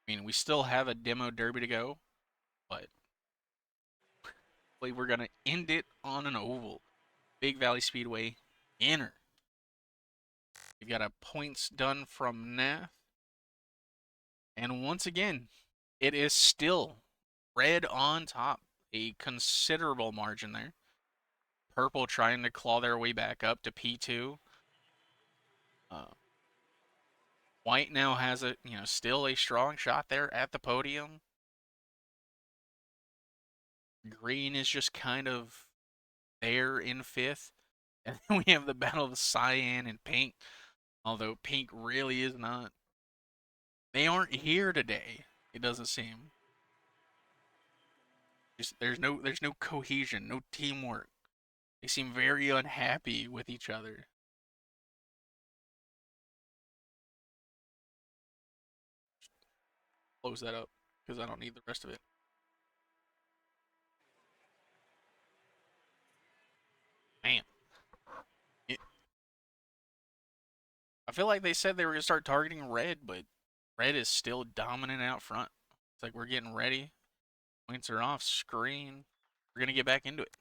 I mean, we still have a demo derby to go, but I believe we're going to end it on an oval. Big Valley Speedway inner. We've got a points done from Nath. And once again, it is still red on top. A considerable margin there. Purple trying to claw their way back up to P2. White now has still a strong shot there at the podium. Green is just kind of there in fifth. And then we have the battle of cyan and pink. Although pink really is not. They aren't here today, it doesn't seem. There's no cohesion, no teamwork. They seem very unhappy with each other. Close that up because I don't need the rest of it. Man, I feel like they said they were gonna start targeting red, but red is still dominant out front. It's like we're getting ready. Points are off screen. We're gonna get back into it.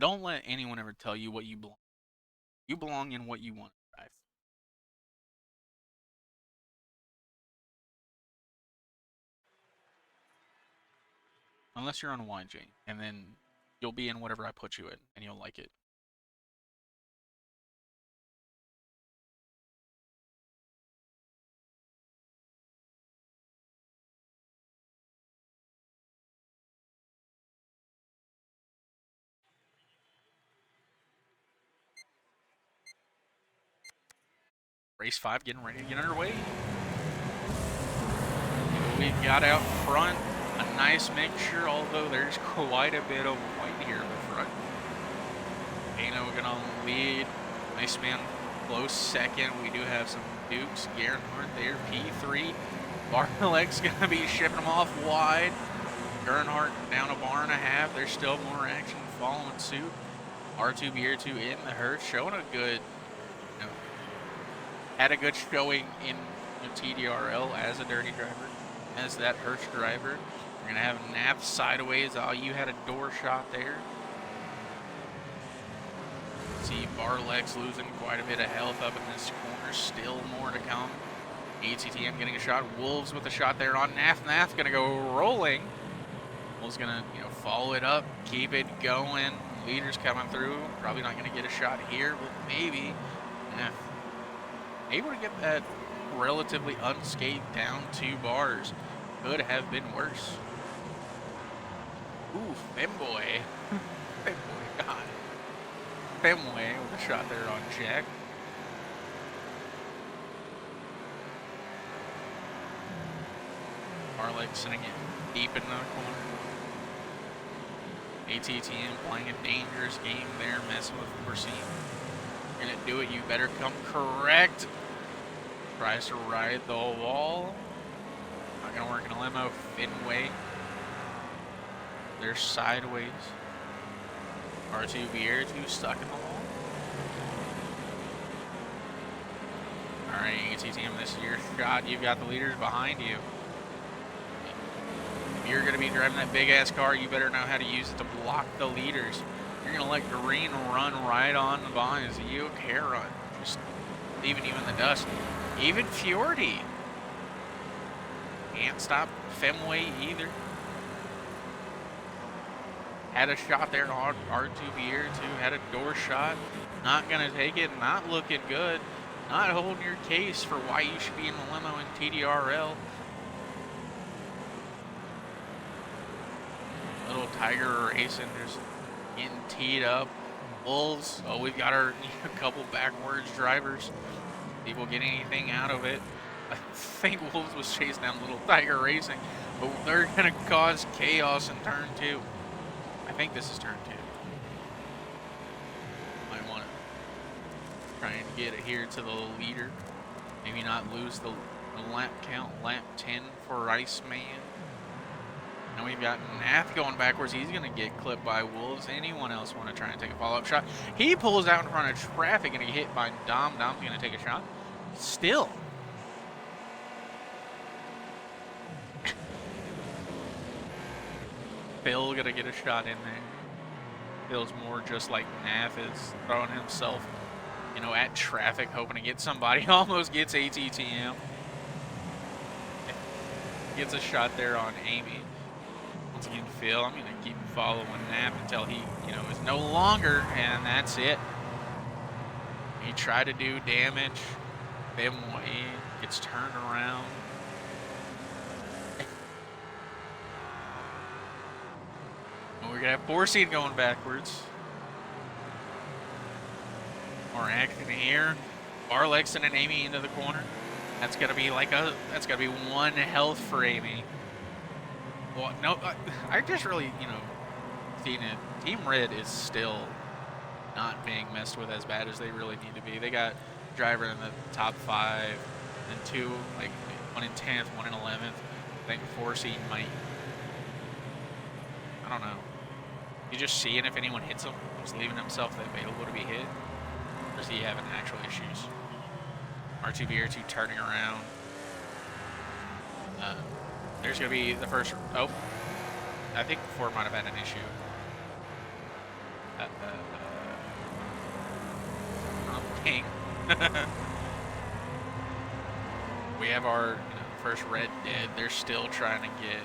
Don't let anyone ever tell you what you belong. You belong in what you want to drive. Unless you're on YJ, and then you'll be in whatever I put you in, and you'll like it. Race 5 getting ready to get underway. We've got out front a nice mixture, although there's quite a bit of white here in the front. Dano gonna lead. Nice man close second. We do have some Dukes. Gernhardt there, P3. Barleg's going to be shipping them off wide. Gernhardt down a bar and a half. There's still more action following suit. R2BR2 in the Hirsch, showing a good, you know, had a good showing in the TDRL as a dirty driver, as that Hirsch driver. We're going to have Nath sideways. Oh, you had a door shot there. See Barleg's losing quite a bit of health up in this corner. Still more to come. ATTM getting a shot. Wolves with a shot there on Nath. Nath going to go rolling. Wolves going to, you know, follow it up, keep it going. Leaders coming through. Probably not going to get a shot here, but maybe. Nath able to get that relatively unscathed down 2 bars. Could have been worse. Ooh, Femboy. Femboy, God. Femway with a shot there on Jack. Barleg sending it deep in the corner. ATTM playing a dangerous game there, messing with Forseen. You're gonna do it, you better come correct. Tries to ride the wall. Not gonna work in a limo. Finway. They're sideways. R2BR2 stuck in the wall. Alright, ATTM, this is your shot. You've got the leaders behind you. If you're gonna be driving that big ass car, you better know how to use it to block the leaders. You're gonna let Green run right on the vines. You care run. Just leaving you in the dust. Even Fjordy. Can't stop Femway either. Had a shot there on R2BR2. Had a door shot. Not gonna take it. Not looking good. Not holding your case for why you should be in the limo in TDRL. Little Tiger Racing just getting teed up. Wolves. Oh, we've got our a couple backwards drivers. See if we'll get anything out of it. I think Wolves was chasing down Little Tiger Racing, but they're gonna cause chaos in turn 2. I think this is turn 2. Might want to try and get it here to the leader. Maybe not lose the lap count. Lap 10 for Iceman. Now we've got Nath going backwards. He's going to get clipped by Wolves. Anyone else want to try and take a follow-up shot? He pulls out in front of traffic and get hit by Dom. Dom's going to take a shot. Still. Phil going to get a shot in there. Phil's more just like Nath is throwing himself, you know, at traffic, hoping to get somebody. Almost gets ATTM. Gets a shot there on Amy. Once again, Phil, I'm going to keep following Nath until he, you know, is no longer, and that's it. He tried to do damage. Femway gets turned around. We're going to have Forseen going backwards. More action here. Barleg sending Amy into the corner. That's going to be like that's going to be 1 health for Amy. Well, no, I just really, you know, seen it. Team Red is still not being messed with as bad as they really need to be. They got driver in the top 5 and 2, like 1 in 10th, 1 in 11th. I think Forseen might, I don't know. You're just seeing if anyone hits him, just leaving himself available to be hit. Or is he having actual issues? R2BR2 turning around. There's going to be the first... Oh. I think Ford might have had an issue. King. We have our first red dead. They're still trying to get...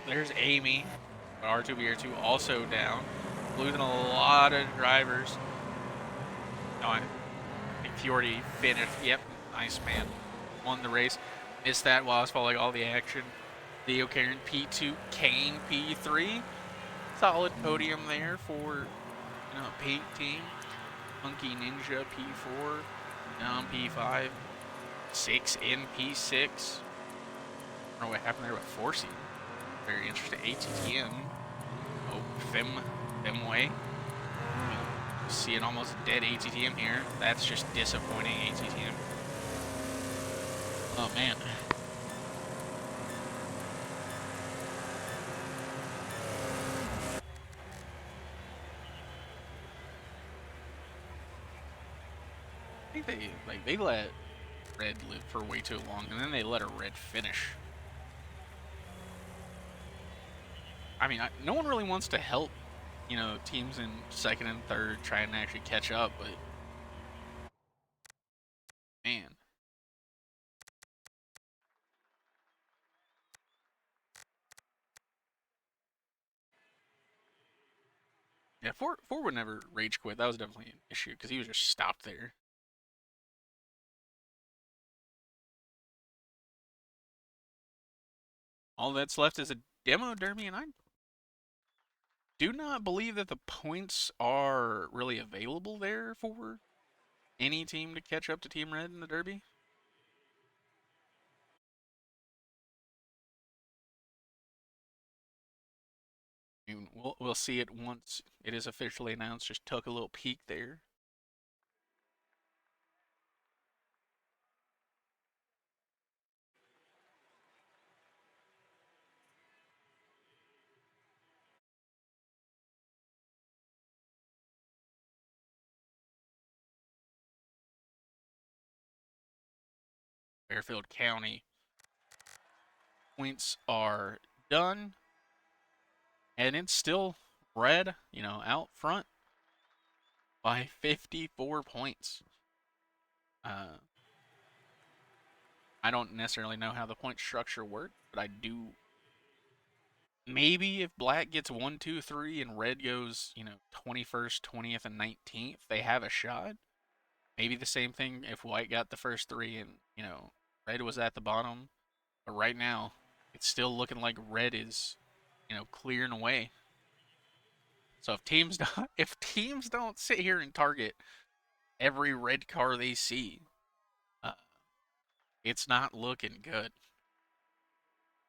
There's Amy, but R2BR2 also down, losing a lot of drivers. No, I think Fjordy finished. Yep, Iceman won the race. Missed that while I was following all the action. Theo Karen P2, Kane P3. Solid podium there for Pink team. Funky Ninja P4, Dom P5, 6 in P6. I don't know what happened there with Forseen. Very interesting. ATTM. Oh, Femway. See an almost dead ATTM here. That's just disappointing, ATTM. Oh, man. I think they let red live for way too long, and then they let a red finish. I mean, no one really wants to help, teams in second and third try and actually catch up, but man. Yeah, Ford would never rage quit. That was definitely an issue because he was just stopped there. All that's left is a demo derby, and I do not believe that the points are really available there for any team to catch up to Team Red in the derby. I mean, we'll see it once it is officially announced. Just took a little peek there. Fairfield County points are done, and it's still red, out front by 54 points. I don't necessarily know how the point structure works, but I do. Maybe if black gets 1, 2, 3, and red goes, 21st, 20th, and 19th, they have a shot. Maybe the same thing if white got the first three and, red was at the bottom. But right now, it's still looking like red is, clearing away. So if teams don't sit here and target every red car they see, uh, it's not looking good.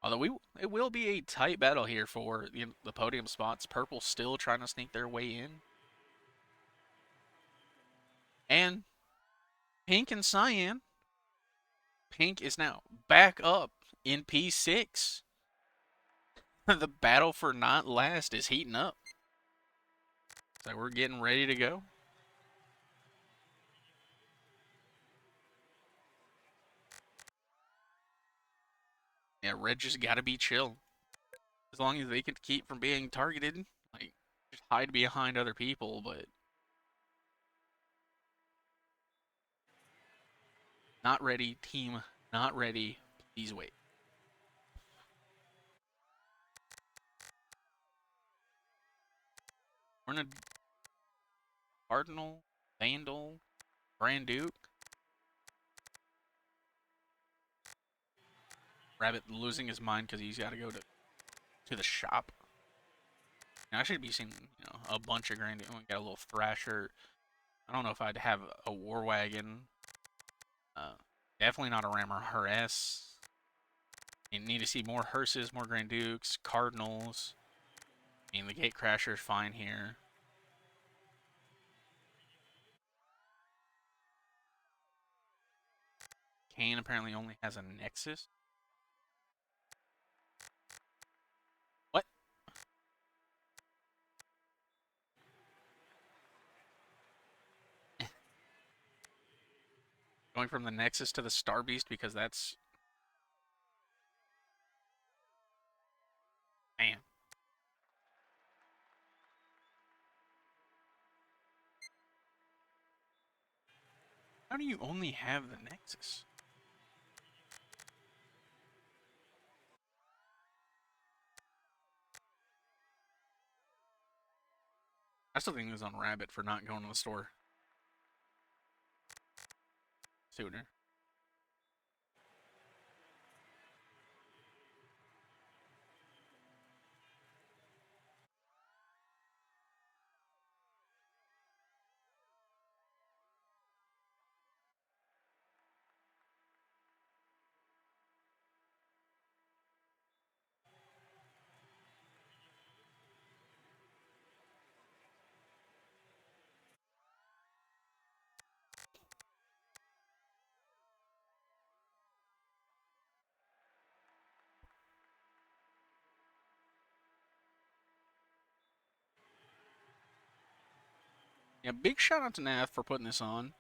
Although it will be a tight battle here for the podium spots. Purple still trying to sneak their way in, and pink and cyan. Pink is now back up in P6. The battle for not last is heating up. So we're getting ready to go. Yeah, red just got to be chill. As long as they can keep from being targeted, like just hide behind other people, but not ready, team, not ready. Please wait. We're in a Cardinal, Vandal, Grand Duke. Rabbit losing his mind because he's got to go to the shop. Now, I should be seeing a bunch of Grand Duke. We got a little Thrasher. I don't know if I'd have a War Wagon. Uh, Definitely not a Rammer Harass. You need to see more hearses, more Grand Dukes, Cardinals. I mean, the Gate Crasher is fine here. Kane apparently only has a Nexus. What? Going from the Nexus to the Star Beast because that's... Man. How do you only have the Nexus? I still think it was on Rabbit for not going to the store sooner. Yeah, big shout out to Nath for putting this on.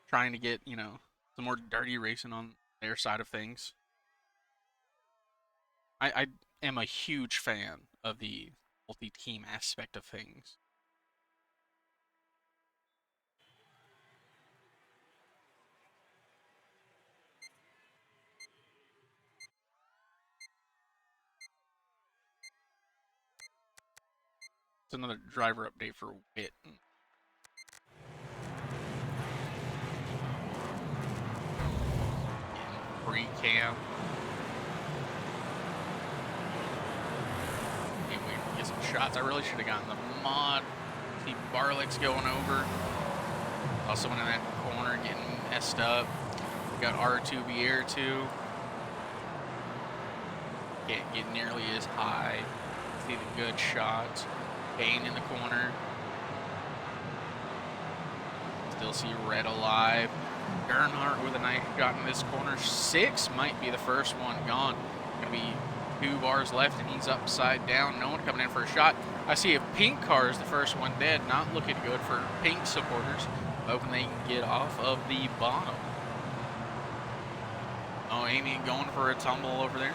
Trying to get, you know, some more dirty racing on their side of things. I am a huge fan of the multi-team aspect of things. It's another driver update for Wit. Free cam. Can't wait to get some shots. I really should have gotten the mod. See Barlick's going over. Saw someone in that corner getting messed up. We got R2BR2. Can't get nearly as high. See the good shots. Kane in the corner. Still see Red alive. Earnhardt with a nice shot in this corner. 6 might be the first one gone. Gonna be 2 bars left and he's upside down. No one coming in for a shot. I see a pink car is the first one dead. Not looking good for pink supporters. Hoping they can get off of the bottom. Oh, Amy going for a tumble over there.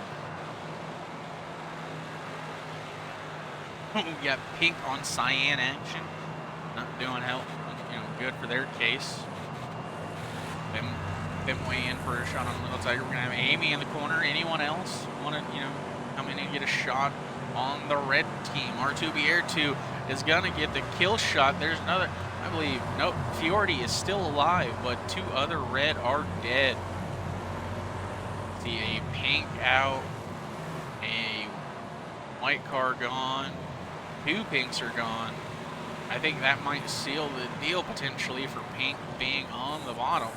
We got pink on cyan action. Not doing help, you know, good for their case. Them way in for a shot on Little Tiger. We're gonna have Amy in the corner. Anyone else want to, you know, come in and get a shot on the red team? R2BR2 is gonna get the kill shot. There's another, I believe, nope, Fiordi is still alive, but 2 other red are dead. See a pink out, a white car gone, 2 pinks are gone. I think that might seal the deal potentially for pink being on the bottom.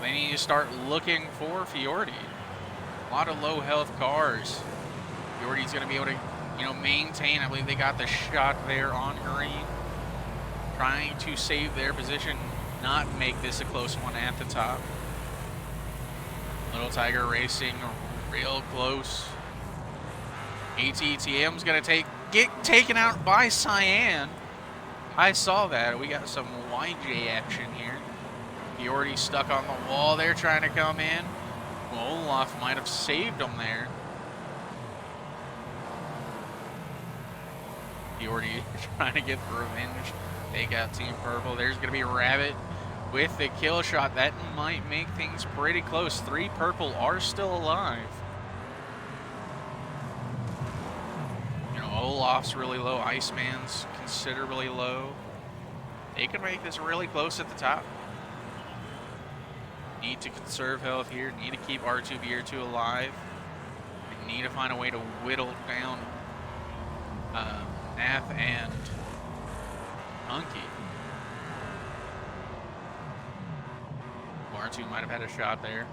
They need to start looking for Fiordi. A lot of low health cars. Fiordi's going to be able to, you know, maintain. I believe they got the shot there on green. Trying to save their position, not make this a close one at the top. Little Tiger Racing real close. ATTM's going to get taken out by Cyan. I saw that. We got some YJ action here. Fiordi stuck on the wall there trying to come in. Well, Olaf might have saved him there. Fiordi trying to get the revenge. They got Team Purple. There's going to be Rabbit with the kill shot. That might make things pretty close. 3 purple are still alive. You know, Olaf's really low. Iceman's considerably low. They can make this really close at the top. Need to conserve health here. Need to keep R2BR2 alive. We need to find a way to whittle down Nath and Monkey. R2 might have had a shot there.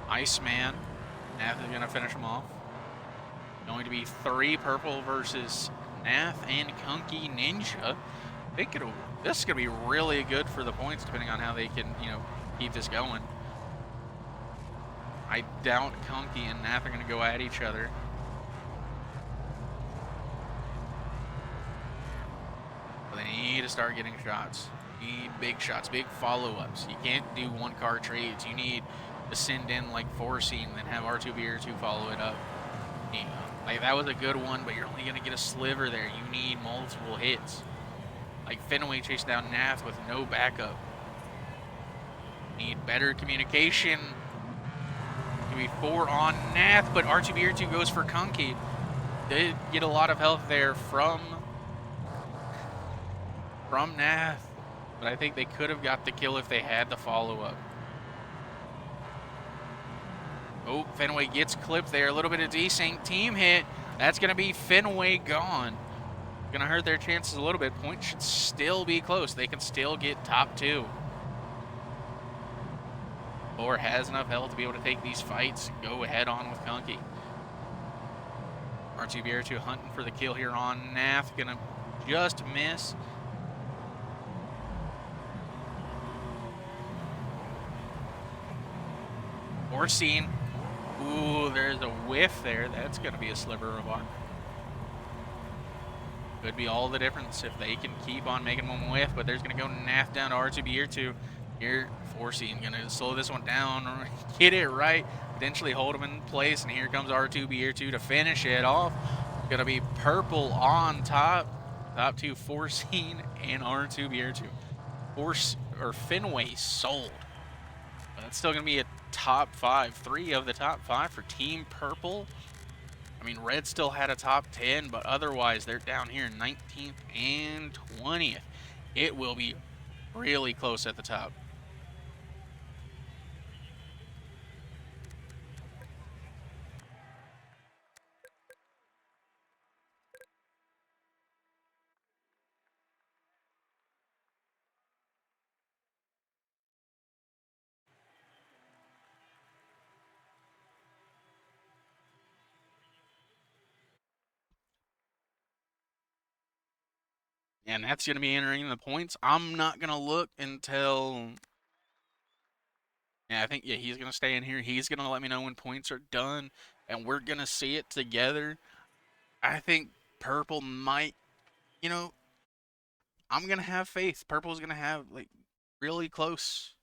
Iceman. Nath is going to finish him off. Going to be 3 purple versus Nath and Kunky Ninja. This is going to be really good for the points depending on how they can, you know, keep this going. I doubt Kunky and Nath are going to go at each other. But they need to start getting shots. You need big shots, big follow-ups. You can't do 1-car trades. You need to send in like Forcing and then have R2BR2 follow it up. You know, like that was a good one, but you're only going to get a sliver there. You need multiple hits. Like Fenway chased down Nath with no backup. Need better communication. Give me 4 on Nath, but R2BR2 goes for Kunky. Did get a lot of health there from Nath, but I think they could have got the kill if they had the follow-up. Oh, Fenway gets clipped there. A little bit of desync team hit. That's going to be Fenway gone. Going to hurt their chances a little bit. Points should still be close. They can still get top 2. Or has enough health to be able to take these fights. Go head on with Kunky. R2BR2 hunting for the kill here on Nath. Going to just miss. Forcing. Ooh, there's a whiff there. That's going to be a sliver of bar. Could be all the difference if they can keep on making one whiff, but there's going to go Nath down to R2B Year 2. Here, Forcing going to slow this one down, get it right, potentially hold him in place, and here comes R2B Year 2 to finish it off. Going to be Purple on top. Top two, Forcing and R2B Year 2. Fenway sold. But that's still going to be a top five. 3 of the top 5 for Team Purple. I mean, Red still had a top 10, but otherwise they're down here 19th and 20th. It will be really close at the top. And that's going to be entering the points. I'm not going to look until. Yeah, I think, yeah, he's going to stay in here. He's going to let me know when points are done, and we're going to see it together. I think Purple might, you know, I'm going to have faith. Purple's going to have, like, really close.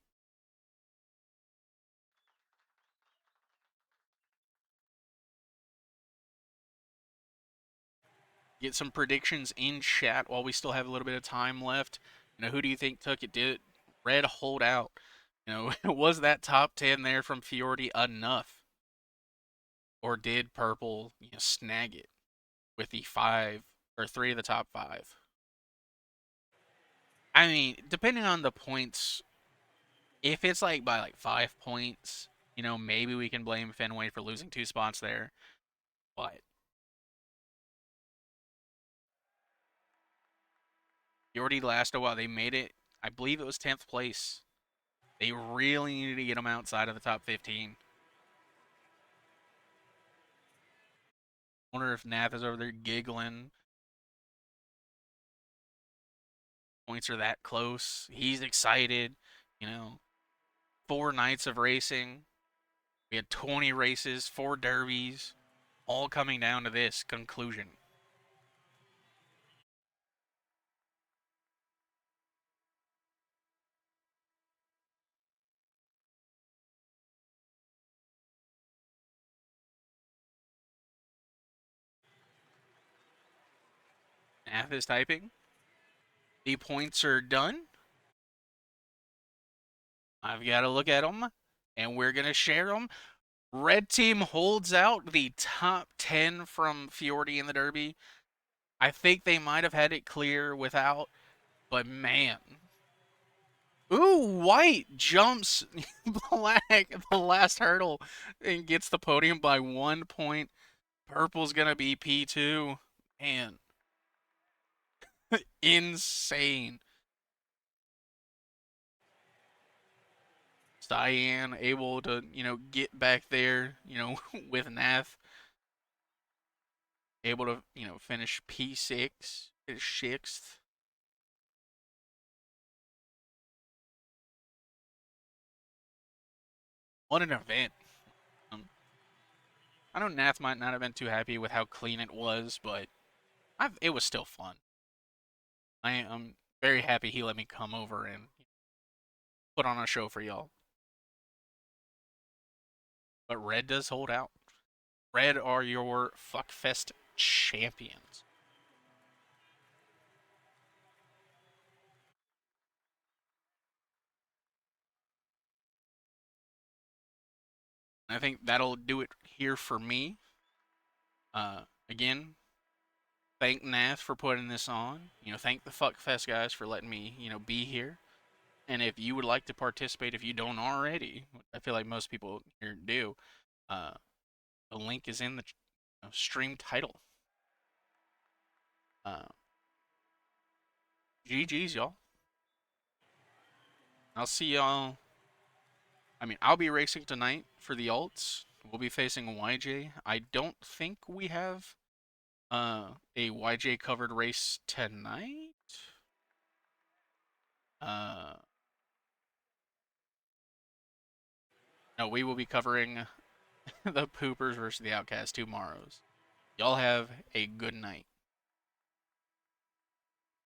Get some predictions in chat while we still have a little bit of time left. You know, who do you think took it? Did Red hold out? You know, was that top 10 there from Fiordi enough? Or did Purple, snag it with the 3 of the top 5? I mean, depending on the points, if it's like by like 5 points, maybe we can blame Fenway for losing 2 spots there. But Fiordi last a while, they made it, I believe it was 10th place. They really needed to get them outside of the top 15. Wonder if Nath is over there giggling. Points are that close. He's excited. 4 nights of racing. We had 20 races, 4 derbies, all coming down to this conclusion. Nath is typing. The points are done. I've got to look at them, and we're going to share them. Red team holds out the top 10 from Fiordi in the Derby. I think they might have had it clear without, but man. Ooh, White jumps Black the last hurdle and gets the podium by 1 point. Purple's going to be P2. Man, insane. Cyan able to, get back there, with Nath. Able to, finish P6, 6th. What an event. I know Nath might not have been too happy with how clean it was, but it was still fun. I am very happy he let me come over and put on a show for y'all. But Red does hold out. Red are your Fuckfest champions. I think that'll do it here for me. Again, thank Nath for putting this on. Thank the Fuckfest guys for letting me, be here. And if you would like to participate, if you don't already, I feel like most people here do. Uh, the link is in the stream title. GG's, y'all. I'll see y'all. I mean, I'll be racing tonight for the alts. We'll be facing YJ. I don't think we have a YJ covered race tonight. Uh, no, we will be covering the Poopers versus the Outcast tomorrows. Y'all have a good night.